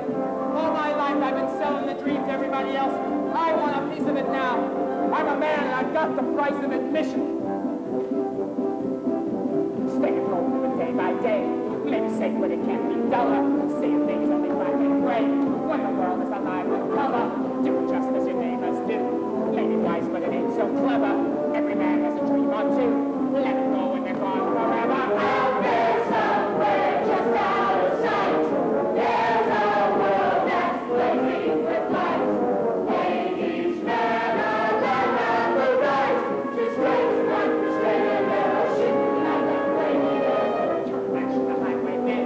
All my life I've been selling the dream to everybody else. I want a piece of it now. I'm a man and I've got the price of admission. Stay at home living day by day. Maybe say when it can't be duller. Seeing things only black and gray. When the world is alive with color, do it just as your neighbors do. Lady wise, but it ain't so clever. Every man has a dream or two. Let it go when they're gone forever. Out there somewhere, just out of sight, there's a world that's blazing with light. Ain't each man a land on the right? Just raise one straight and they'll shoot like a flame. Turn back to the highway bid.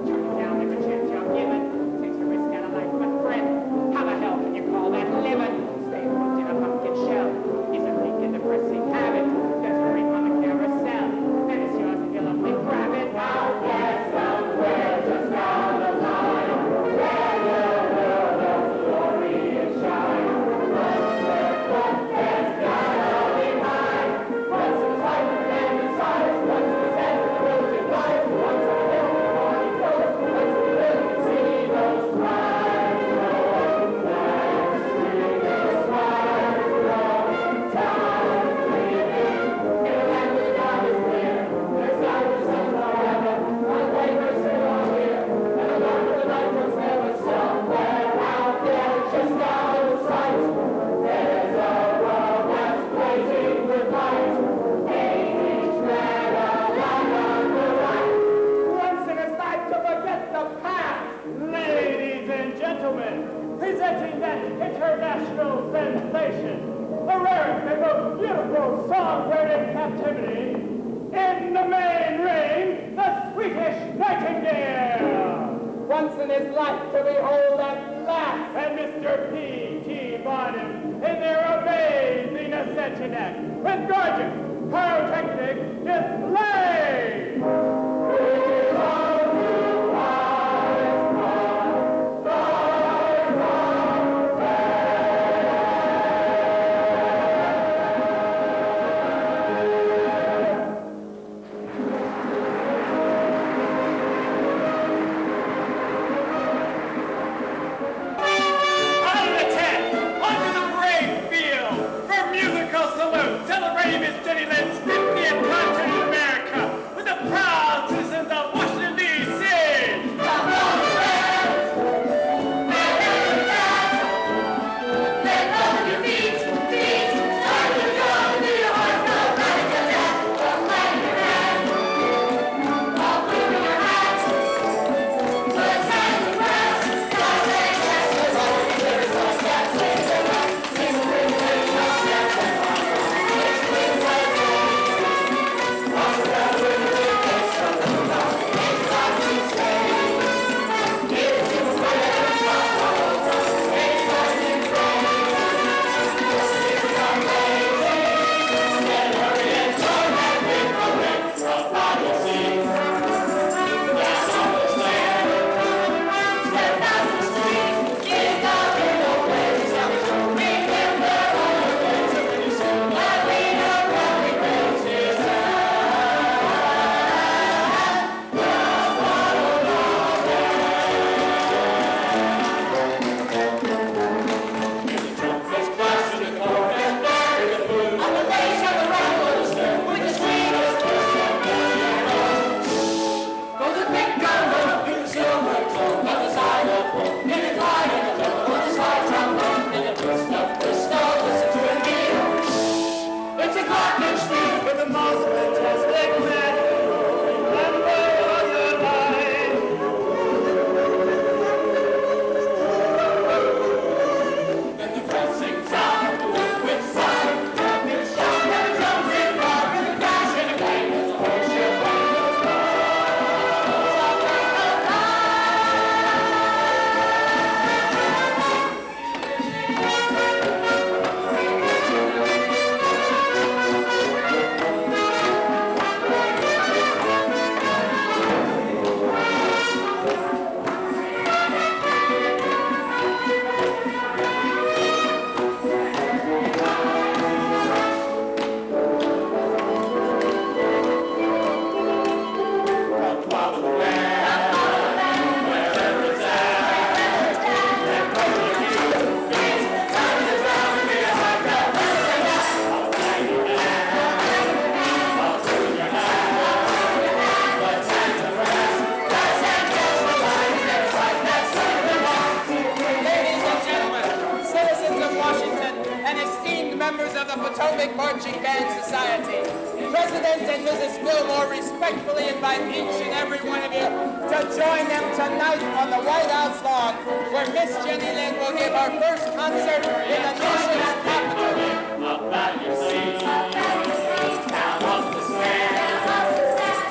Turn it down every chance you're given. Takes a risk and a life with a friend. How the hell can you call that living? Stay hooked in a pumpkin shell. Is a weak and depressing habit. There's a ring on the carousel. And it's yours if you love me, grab it. Out there somewhere, just out of line. There's a world of glory and shine. Once we're left, there's gotta be mine. Once it's light and the size. Once the sense of the road and life. Once the hill and morning goes. Once we live and see those smiles grow. Let's see those smiles grow. Time fleeting. In a land where God is near. There's not the sun forever. My labor still on here. And along with the night was never somewhere out there. Just out of sight. There's a world that's blazing with light. Ain't each man a light on the right? Once in his life to forget the past. Ladies and gentlemen, presenting that international sensation, the rarest and most beautiful songbird in captivity, in the main ring, the Swedish Nightingale. Once in his life to behold at last. And Mr. P.T. Barnum in their amazing ascension act with gorgeous pyrotechnic display. Out of the tent, onto the parade field, for musical salute, celebrating Miss Jenny Lynn's 50th concert in America. members of the Potomac Marching Band Society, President and Mrs. Fillmore respectfully invite each and every one of you to join them tonight on the White House lawn, where Miss Jenny Lind will give our first concert in the nation's capital. Up at your seat, down off the stand,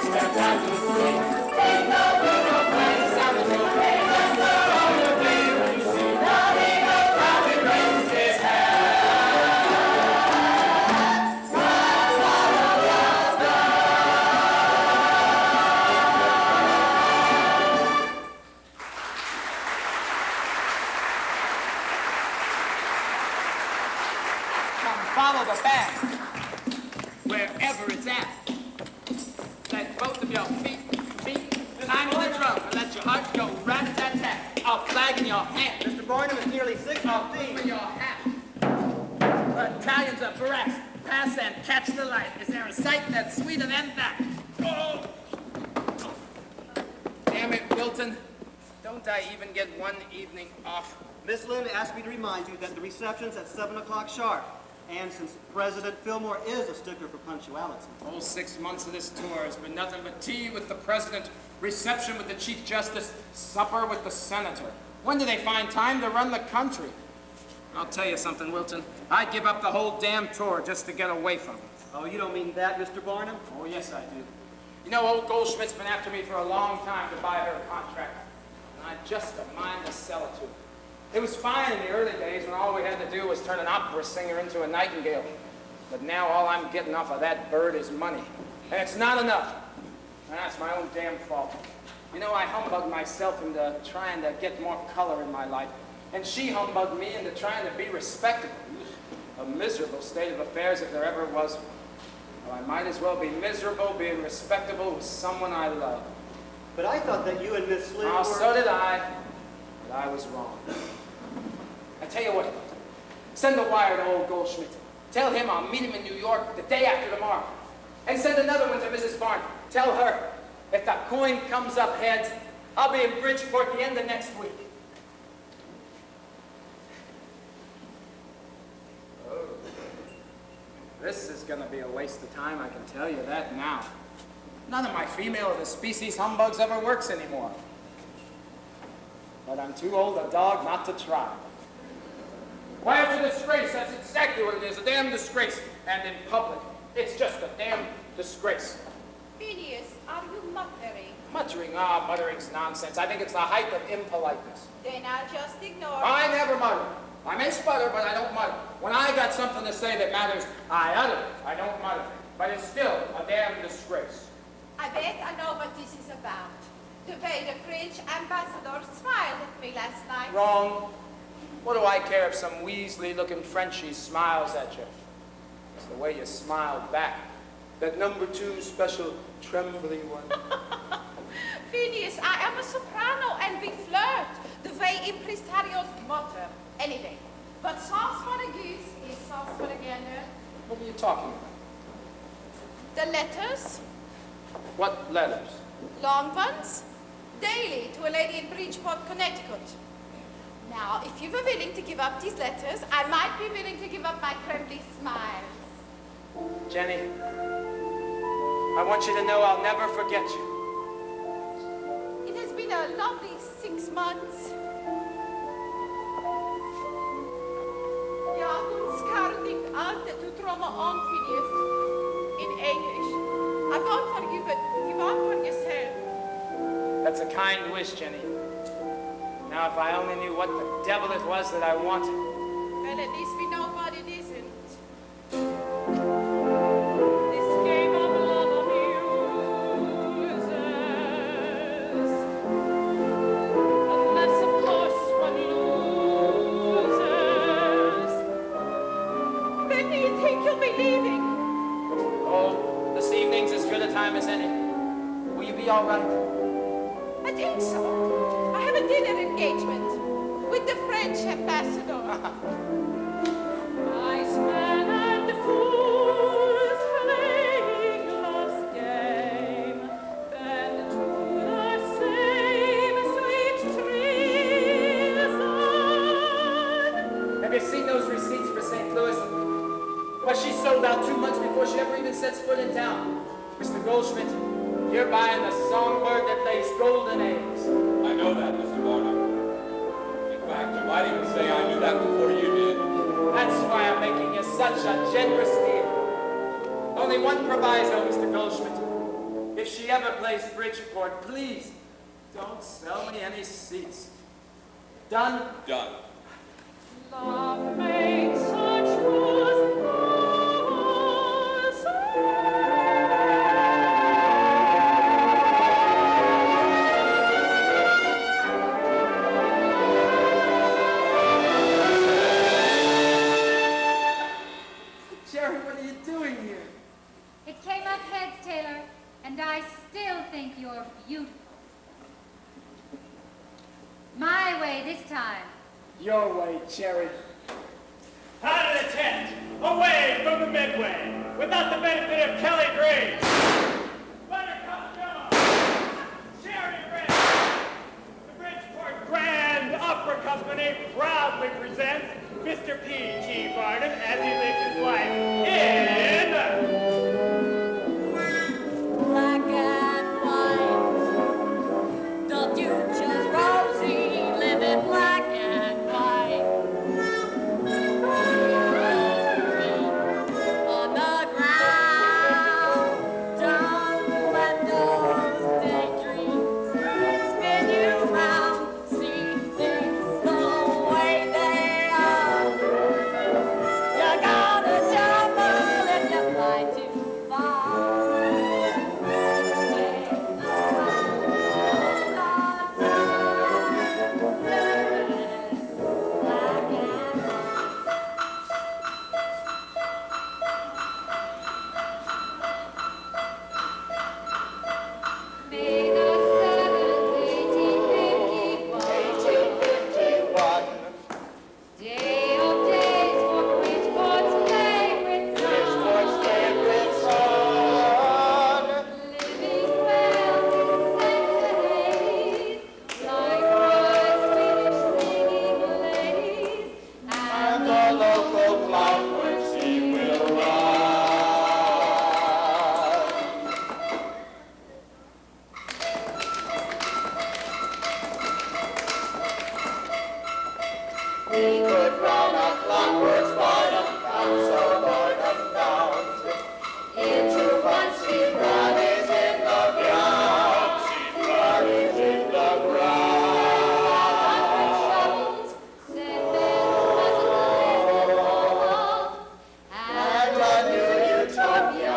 step out to the street, take no window, play the sound of your pain, and all the way when you see the Eagle proudly raise his hand. Follow the band, wherever it's at. Let both of your feet beat time to the drum, and let your heart go rat-tat-tat. A flag in your hand. Mr. Barnum is nearly 6 off D. Over your hat. Italians are brass. Pass and catch the light. Is there a sight that's sweeter than that? Oh. Damn it, Wilton. Don't I even get one evening off? Miss Lind asked me to remind you that the reception's at 7 o'clock sharp. And since President Fillmore is a stickler for punctuality. Whole 6 months of this tour has been nothing but tea with the president, reception with the chief justice, supper with the senator. When do they find time to run the country? I'll tell you something, Wilton. I'd give up the whole damn tour just to get away from it. Oh, you don't mean that, Mr. Barnum? Oh, yes, I do. You know, old Goldschmidt's been after me for a long time to buy her a contract. And I just a mind to sell it to her. It was fine in the early days when all we had to do was turn an opera singer into a nightingale. But now all I'm getting off of that bird is money. And it's not enough. And that's my own damn fault. You know, I humbugged myself into trying to get more color in my life. And she humbugged me into trying to be respectable. A miserable state of affairs if there ever was. Well, I might as well be miserable being respectable with someone I love. But I thought that you and Miss Lind Oh, were... so did I. But I was wrong. I tell you what, send a wire to old Goldschmidt. Tell him I'll meet him in New York the day after tomorrow. And send another one to Mrs. Barnum. Tell her, if the coin comes up heads, I'll be in Bridgeport the end of next week. Oh. This is going to be a waste of time, I can tell you that now. None of my female of the species humbugs ever works anymore. But I'm too old a dog not to try. Why, it's a disgrace. That's exactly what it is. A damn disgrace. And in public, it's just a damn disgrace. Phineas, are you muttering? Muttering? Ah, muttering's nonsense. I think it's the height of impoliteness. Then I'll just ignore I never mutter. I may sputter, but I don't mutter. When I got something to say that matters, I utter it. I don't mutter. But it's still a damn disgrace. I bet I know what this is about. The way the French ambassador smiled at me last night. Wrong. What do I care if some Weasley-looking Frenchie smiles at you? It's the way you smile back. That #2 special trembly one. Phineas, I am a soprano and we flirt the way impresarios mutter. Anything. But sauce for a goose is sauce for a gander. What are you talking about? The letters, What letters? long ones, daily to a lady in Bridgeport, Connecticut. Now, if you were willing to give up these letters, I might be willing to give up my trembly smiles. Jenny, I want you to know I'll never forget you. It has been a lovely 6 months. Ja, nun ska dich allt du drömmer om, Phineas. In English. I won't for you, but you won't for yourself. That's a kind wish, Jenny. Now, if I only knew what the devil it was that I wanted. Well, at least we know what it isn't. This game of love amuses, unless of course one loses. When do you think you'll be leaving? Oh, this evening's as good a time as any. Will you be all right? I think so. I have a dinner engagement with the French ambassador. Wise man and fools playing lost game, bend to the same sweet treason. Have you seen those receipts for St. Louis? But she sold out 2 months before she ever even sets foot in town. Mr. Goldschmidt, you're buying the songbird that lays golden eggs. I know that, Mr. Barnum. In fact, you might even say I knew that before you did. That's why I'm making you such a generous deal. Only one proviso, Mr. Goldschmidt. If she ever plays Bridgeport, please don't sell me any seats. Done? Done. Love makes such fools Jerry, what are you doing here? It came up heads, Taylor, and I still think you're beautiful. My way this time. Your way, Jerry. Out of the tent, away from the midway, without the benefit of Kelly Graves. Buttercup Jones, Sherry Red. The Bridgeport Grand Opera Company proudly presents Mr. P.G. Barnum as he lives his life in black and white. The future's rosy, living black and white. On the ground, don't let those daydreams spin you round. See things the way they are. You gotta tumble if you fly too far. May the 7th, 1851, day of days for Bridgeport's favorite son. Living well his centuries, likewise Swedish singing ladies, and the local clock which he will run. He could run a clockwork bottom from so Lord of bounds into one sweet cottage in the ground, sweet cottage in the ground. 100 shovels, said men mustn't live in walls, and a new utopia I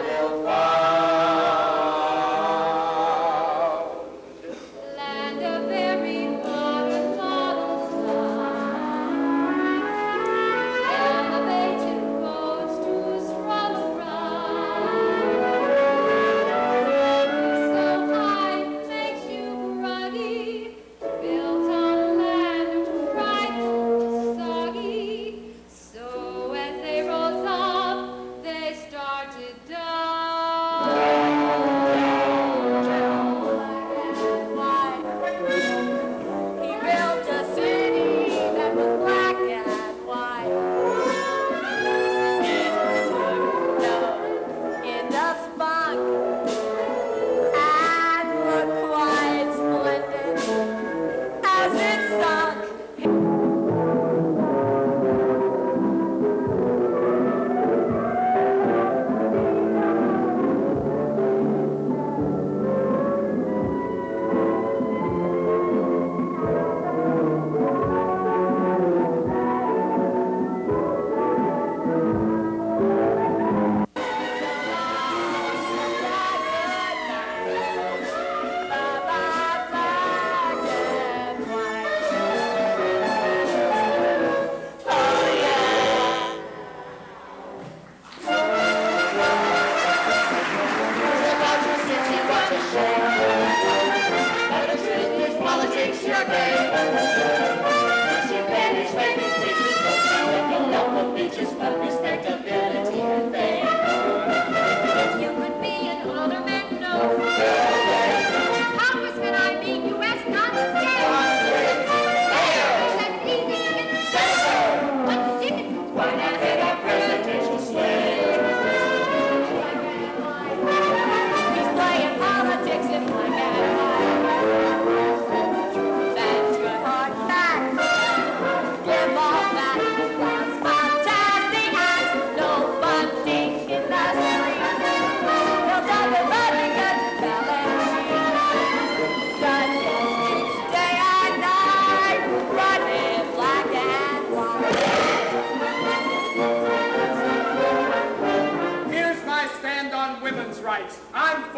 will found. Land of every modern elevated boats to stroll around. So high makes you groggy, built on land right soggy. So as they rose up, they started down. He built a city that was black and white. It took no enough spunk and looked quite splendid as it sunk. You could be an alderman, no. Congressman, I mean, U.S. non-state. That's easy, it's so. What's the difference? Why not hit our presidential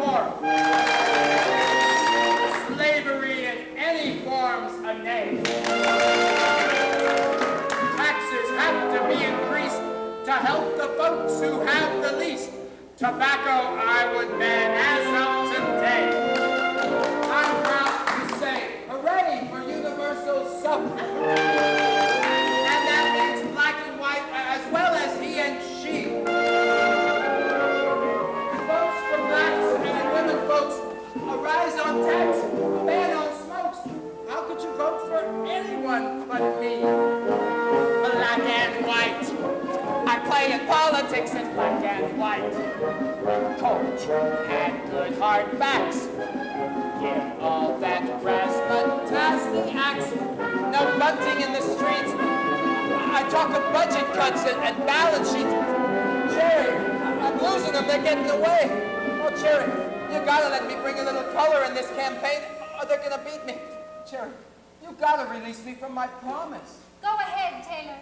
reform. Slavery in any form's a nay. Taxes have to be increased to help the folks who have the least. Tobacco I would ban as of today. I'm proud to say, hooray for universal suffrage. And that means black and white as well as he and she. Votes for blacks and women folks, a rise on tax, a ban on smokes. How could you vote for anyone but me? Black and white. I play in politics in black and white. Coach and good hard facts. Give all that razzmatazz acts. No bunting in the streets. I talk of budget cuts and balance sheets. Cherry, I'm losing them. They're getting away. Oh, Cherry, you gotta let me bring a little color in this campaign, or they're gonna beat me. Cherry, you gotta release me from my promise. Go ahead, Taylor.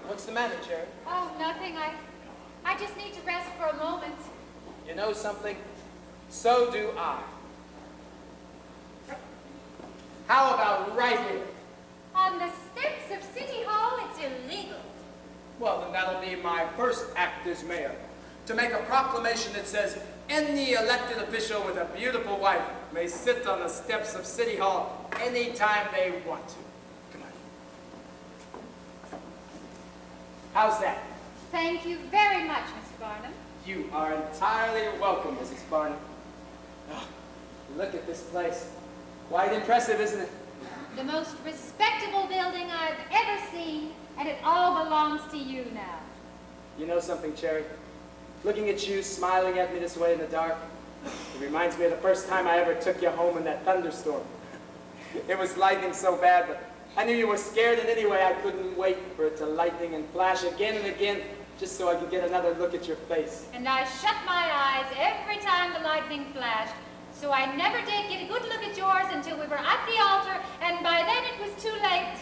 What's the matter, Cherry? Oh, nothing. I just need to rest for a moment. You know something? So do I. How about right here? On the steps of City Hall, it's illegal. Well, then that'll be my first act as mayor. To make a proclamation that says, any elected official with a beautiful wife may sit on the steps of City Hall anytime they want to. Come on. How's that? Thank you very much, Mr. Barnum. You are entirely welcome, Mrs. Barnum. Oh, look at this place. Quite impressive, isn't it? The most respectable building I've ever seen, and it all belongs to you now. You know something, Cherry? Looking at you, smiling at me this way in the dark, it reminds me of the first time I ever took you home in that thunderstorm. It was lightning so bad, but I knew you were scared, and anyway, I couldn't wait for it to lightning and flash again and again, just so I could get another look at your face. And I shut my eyes every time the lightning flashed, so I never did get a good look at yours until we were at the altar, and by then it was too late.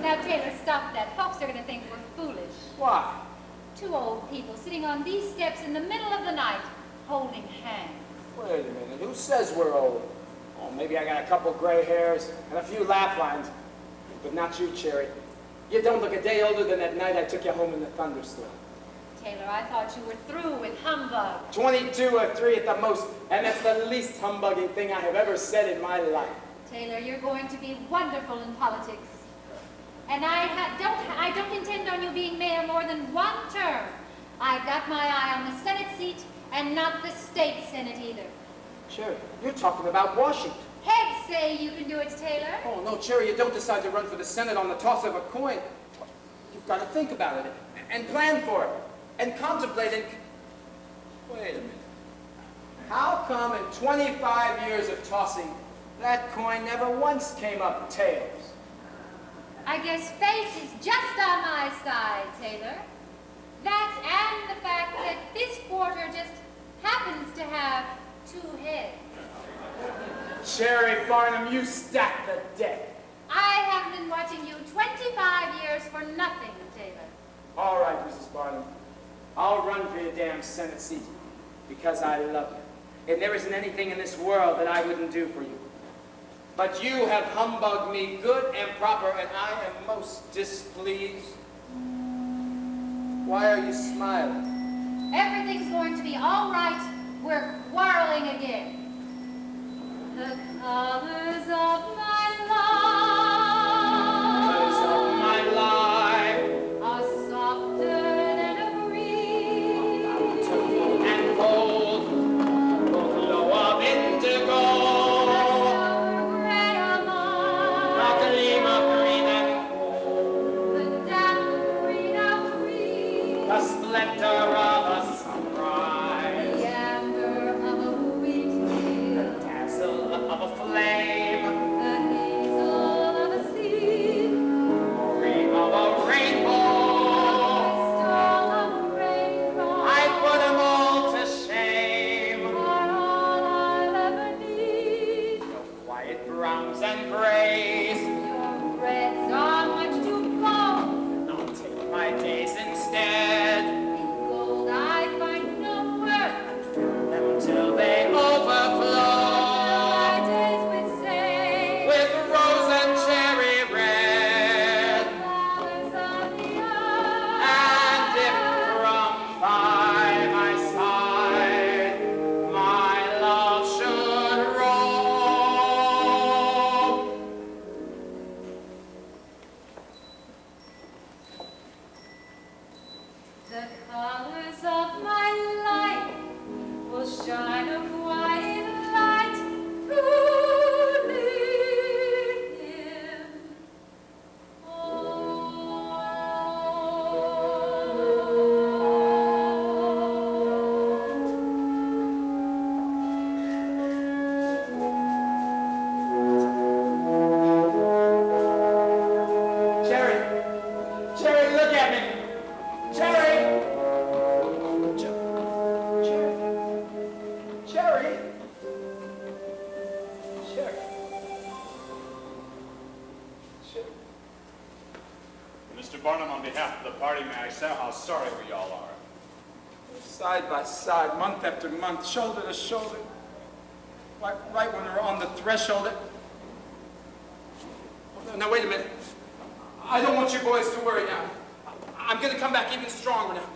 Now, Taylor, stop that. Folks are going to think we're foolish. Why? Two old people sitting on these steps in the middle of the night, holding hands. Wait a minute, who says we're old? Oh, maybe I got a couple gray hairs and a few laugh lines, but not you, Cherry. You don't look a day older than that night I took you home in the thunderstorm. Taylor, I thought you were through with humbug. 22 or 3 at the most, and that's the least humbugging thing I have ever said in my life. Taylor, you're going to be wonderful in politics. And I don't intend on you being mayor more than one term. I've got my eye on the Senate seat, And not the state senate either. Cherry, you're talking about Washington. Heads say you can do it, Taylor. Oh, no, Cherry, you don't decide to run for the Senate on the toss of a coin. You've got to think about it and plan for it and contemplate and... Wait a minute. How come in 25 years of tossing, that coin never once came up tails? I guess fate is just on my side, Taylor. That and the fact that this quarter just happens to have 2 heads. Cherry Barnum, you stack the deck. I have been watching you 25 years for nothing, Taylor. All right, Mrs. Barnum. I'll run for your damn Senate seat because I love you. And there isn't anything in this world that I wouldn't do for you. But you have humbugged me good and proper, and I am most displeased. Why are you smiling? Everything's going to be all right. We're quarreling again. The colors of my life are softer than a breeze. And cold, both glow of indigo. Gray of A gleam of green and the damp green of green. the splendor of a sunrise. The amber of a wheat field. Dazzle of a flame. The hazel of a seed. Gleam of a rainbow. Crystal of a raindrop. I put them all to shame. Are all I'll ever need. The white browns and grays. Your reds are much too bold. I'll take my days instead. In gold I find no worth. Them till they overflow. My days with say. With rose and cherry red. Flowers of the earth. And if from by my side my love should roam. The colors of my life will shine a quiet light through him. Cherry! Cherry, look at me! Cherry! Cherry! Cherry! Cherry! Cherry! Mr. Barnum, on behalf of the party, may I say how sorry we all are. Side by side, month after month, shoulder to shoulder. Right when we're on the threshold. Now, wait a minute. I don't want you boys to worry now. I'm going to come back even stronger now.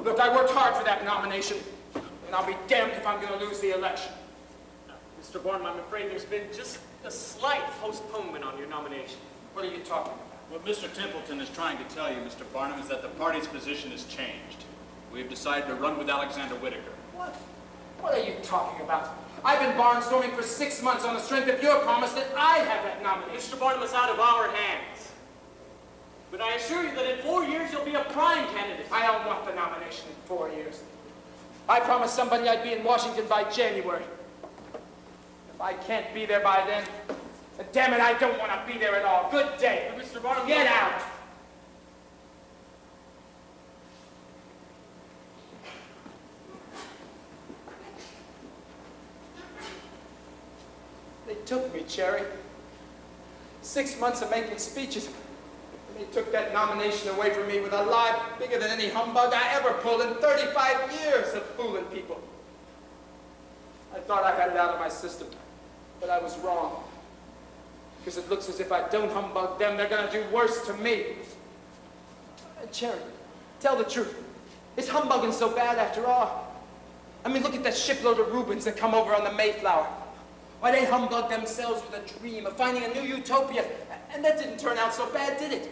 Look, I worked hard for that nomination, and I'll be damned if I'm going to lose the election. Mr. Barnum, I'm afraid there's been just a slight postponement on your nomination. What are you talking about? What Mr. Templeton is trying to tell you, Mr. Barnum, is that the party's position has changed. We have decided to run with Alexander Whitaker. What? What are you talking about? I've been barnstorming for 6 months on the strength of your promise that I have that nomination. Mr. Barnum, it's out of our hands. But I assure you that in 4 years you'll be a prime candidate. I don't want the nomination in 4 years. I promised somebody I'd be in Washington by January. If I can't be there by then, damn it, I don't want to be there at all. Good day. But Mr. Barnum, Get out. They took me, Cherry. 6 months of making speeches. And they took that nomination away from me with a lie bigger than any humbug I ever pulled in 35 years of fooling people. I thought I had it out of my system, but I was wrong. Because it looks as if I don't humbug them, they're going to do worse to me. Cherry, tell the truth. Is humbugging so bad after all? I mean, look at that shipload of Rubens that come over on the Mayflower. Why, they humbugged themselves with a dream of finding a new utopia. And that didn't turn out so bad, did it?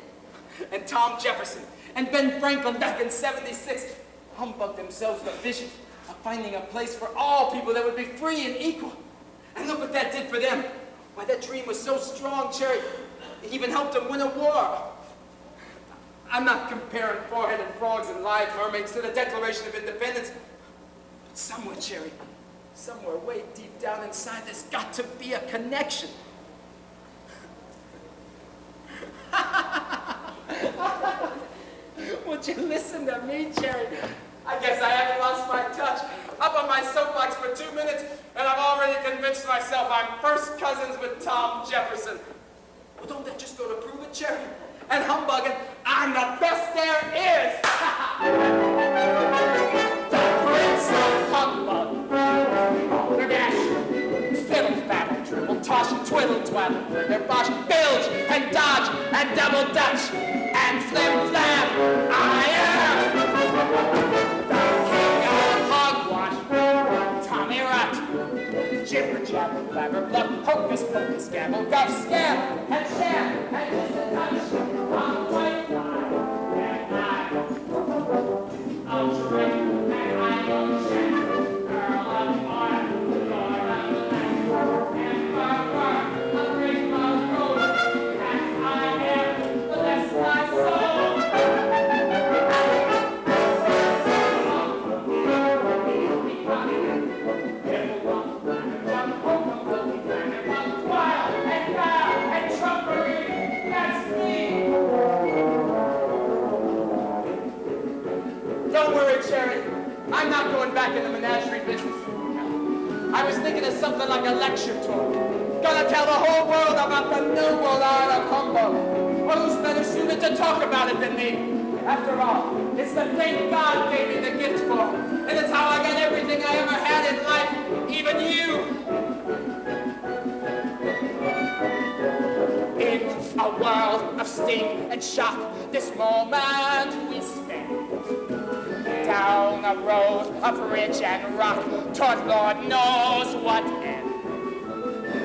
And Tom Jefferson and Ben Franklin back in '76 humbugged themselves with a vision of finding a place for all people that would be free and equal. And look what that did for them. Why, that dream was so strong, Cherry, it even helped them win a war. I'm not comparing four-headed frogs and live mermaids to the Declaration of Independence. But somewhere, Cherry, somewhere way deep down inside, there's got to be a connection. Would you listen to me, Cherry? I guess I haven't lost my touch. Up on my soapbox for 2 minutes, and I've already convinced myself I'm first cousins with Tom Jefferson. Well, don't that just go to prove it, Cherry? And humbugging, I'm the best there is! The Prince of Humbug. Balderdash, fiddle, faddle, dribble, tosh, twiddle, twaddle, blither, bosh, bilge, and dodge, and double dutch, and flim flam, I am the king of hogwash, Tommy Rot, jibber jabber, blabber, bluff, hocus pocus, gabble, guff, scam, and sham, and listen, touch, I'm white line, and I'm trick, and I'm sham, girl of oil, lord of the land, and far, a great love road, as I am, bless my soul. Don't worry, Cherry. I'm not going back in the menagerie business. I was thinking of something like a lecture tour. Gonna tell the whole world about the new world art of humbug. Well, who's better suited to talk about it than me? After all, it's the thing God gave me the gift for. And it's how I got everything I ever had in life, even you. In a world of sting and shock, this moment we spend down a road of ridge and rock toward Lord knows what end.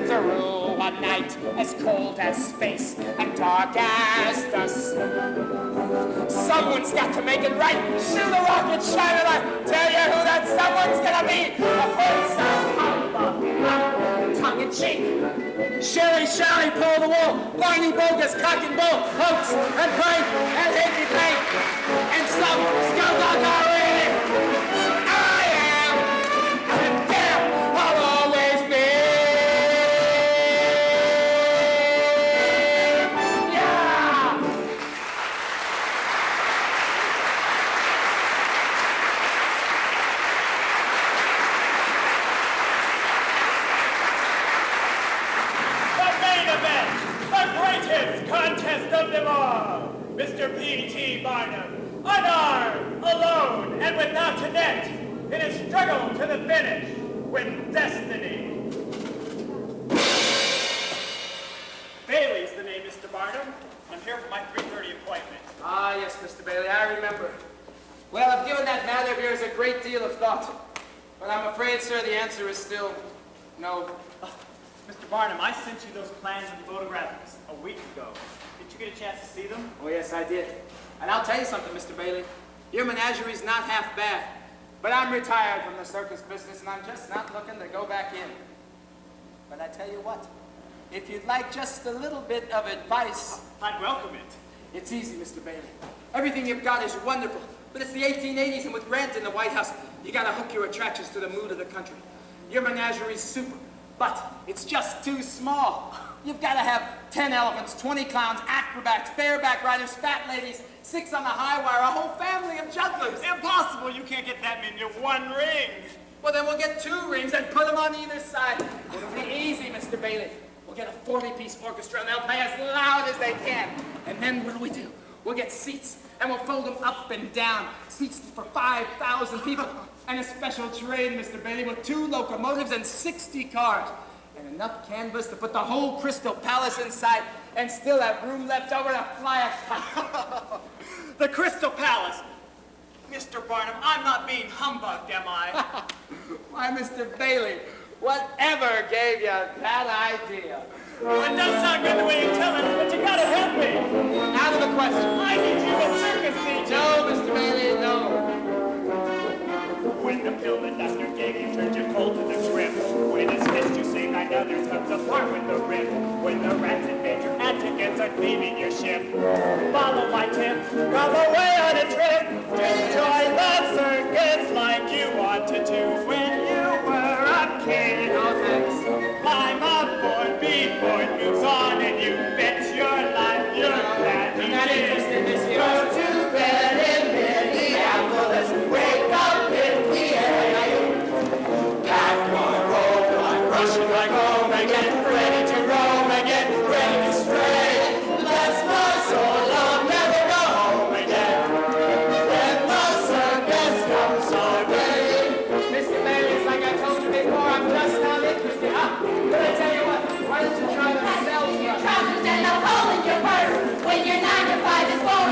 Through a night as cold as space and dark as the sun. Someone's got to make it right. Shoot a rocket, shine a light. Tell you who that someone's gonna be. A prince of humbug, tongue in cheek. Sherry, Shally, pull the wool. Barney, bogus, cock and bull. Hoax and prank and hanky pank. And some scumbag already. I am, and damn, I'll always be. Yeah! The main event, the greatest contest of them all. Mr. P.T. Barnum, unarmed, alone, and without a net, in a struggle to the finish with destiny. Bailey's the name, Mr. Barnum. I'm here for my 3:30 appointment. Ah, yes, Mr. Bailey, I remember. Well, I've given that matter of yours a great deal of thought. But I'm afraid, sir, the answer is still no. Mr. Barnum, I sent you those plans and photographs a week ago. Did you get a chance to see them? Oh, yes, I did. And I'll tell you something, Mr. Bailey. Your menagerie's not half bad. But I'm retired from the circus business, and I'm just not looking to go back in. But I tell you what, if you'd like just a little bit of advice... I'd welcome it. It's easy, Mr. Bailey. Everything you've got is wonderful. But it's the 1880s, and with Grant in the White House, you gotta hook your attractions to the mood of the country. Your menagerie's super, but it's just too small. You've got to have 10 elephants, 20 clowns, acrobats, bareback riders, fat ladies, 6 on the high wire, a whole family of jugglers. Impossible! You can't get that into one ring. Well, then we'll get 2 rings and put them on either side. It'll be easy, Mr. Bailey. We'll get a 40-piece orchestra, and they'll play as loud as they can. And then what do? We'll get seats, and we'll fold them up and down. Seats for 5,000 people. And a special train, Mr. Bailey, with 2 locomotives and 60 cars. And enough canvas to put the whole Crystal Palace inside, and still have room left over to fly a kite. The Crystal Palace. Mr. Barnum, I'm not being humbugged, am I? Why, Mr. Bailey, whatever gave you that idea? Well, it does sound good the way you tell it, but you gotta help me. Out of the question. I need you a circus teacher. No, Mr. Bailey, no. When the until the doctor gave you turned you cold to the grip. When it's missed, you say 9 others comes apart with the rip. When the rats invade your adjectives are leaving your ship. Follow my tip, come away on a trip to join the circus like you wanted to when you were a kid. Climb aboard, be bored, moves on, and you bet your life you're glad you did. Go to bed in Minneapolis, wake up in PA. Back on the road, I'm rushing like home again, ready to roam again, ready to stray. Bless my soul, I'll never go home again. When the circus comes away. Mr. Mayor, it's like I told you before, I'm just not interested. But I tell you what, why don't you try the sales brush? Trousers and no hole in your purse when your 9 to 5 is boring.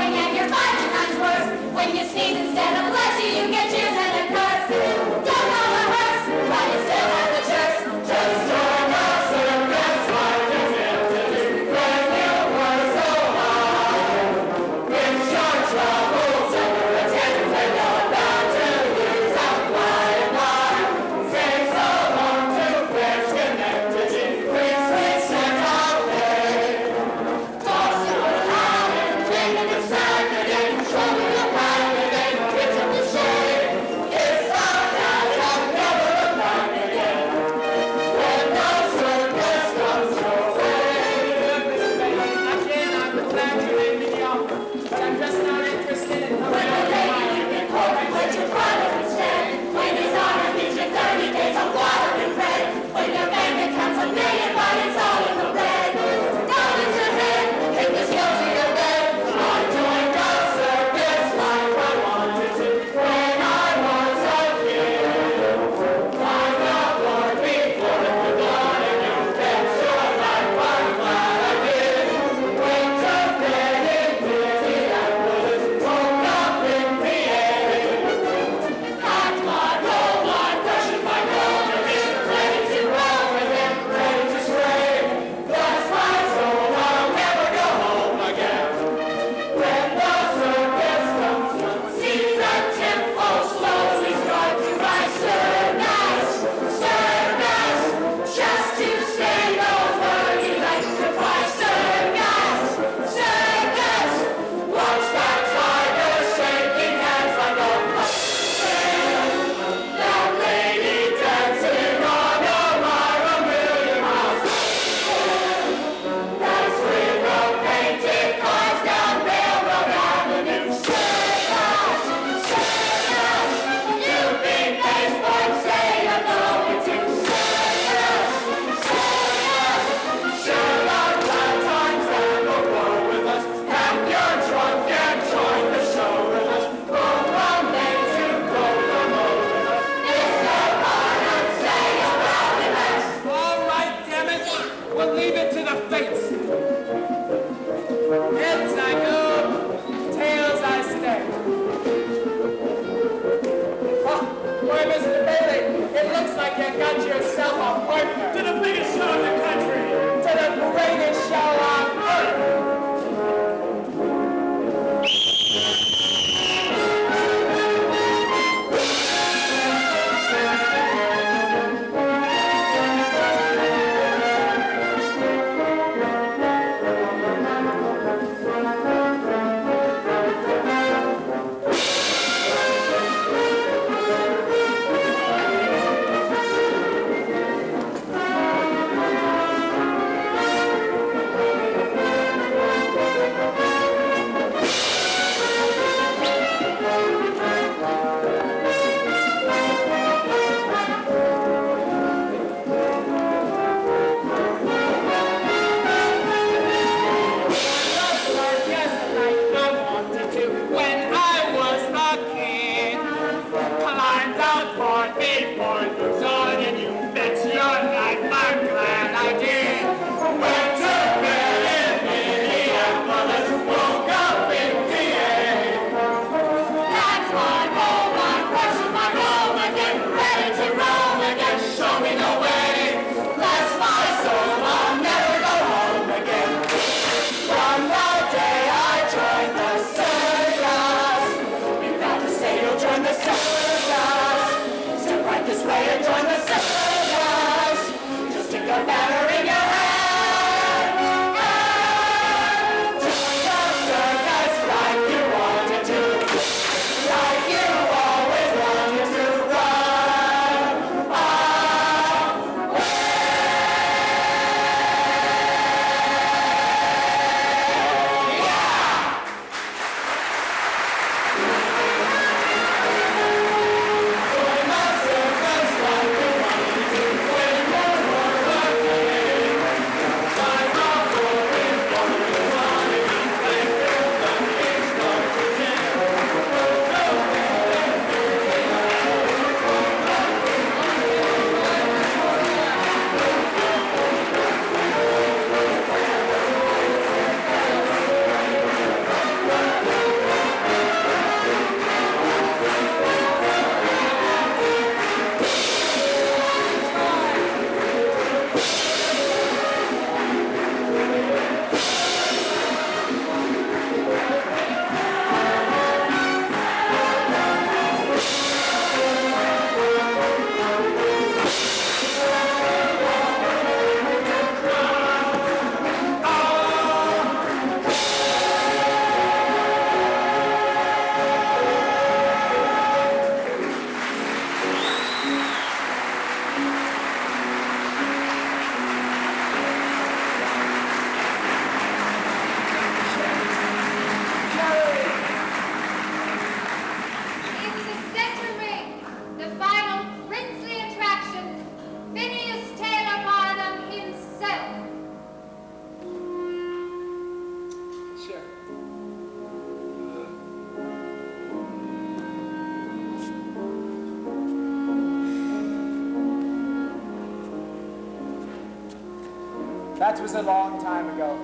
That was a long time ago.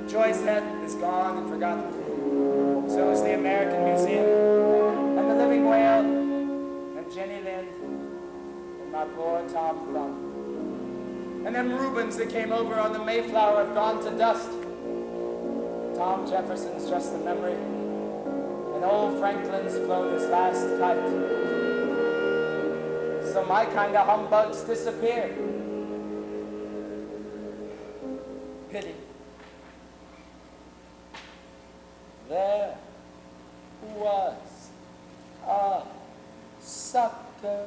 Joy's head is gone and forgotten. So is the American Museum, and the Living Whale, and Jenny Lind, and my poor Tom Thumb. And them Rubens that came over on the Mayflower have gone to dust. Tom Jefferson's just a memory, and old Franklin's flown his last kite. So my kind of humbugs disappear. Pity. There was a sucker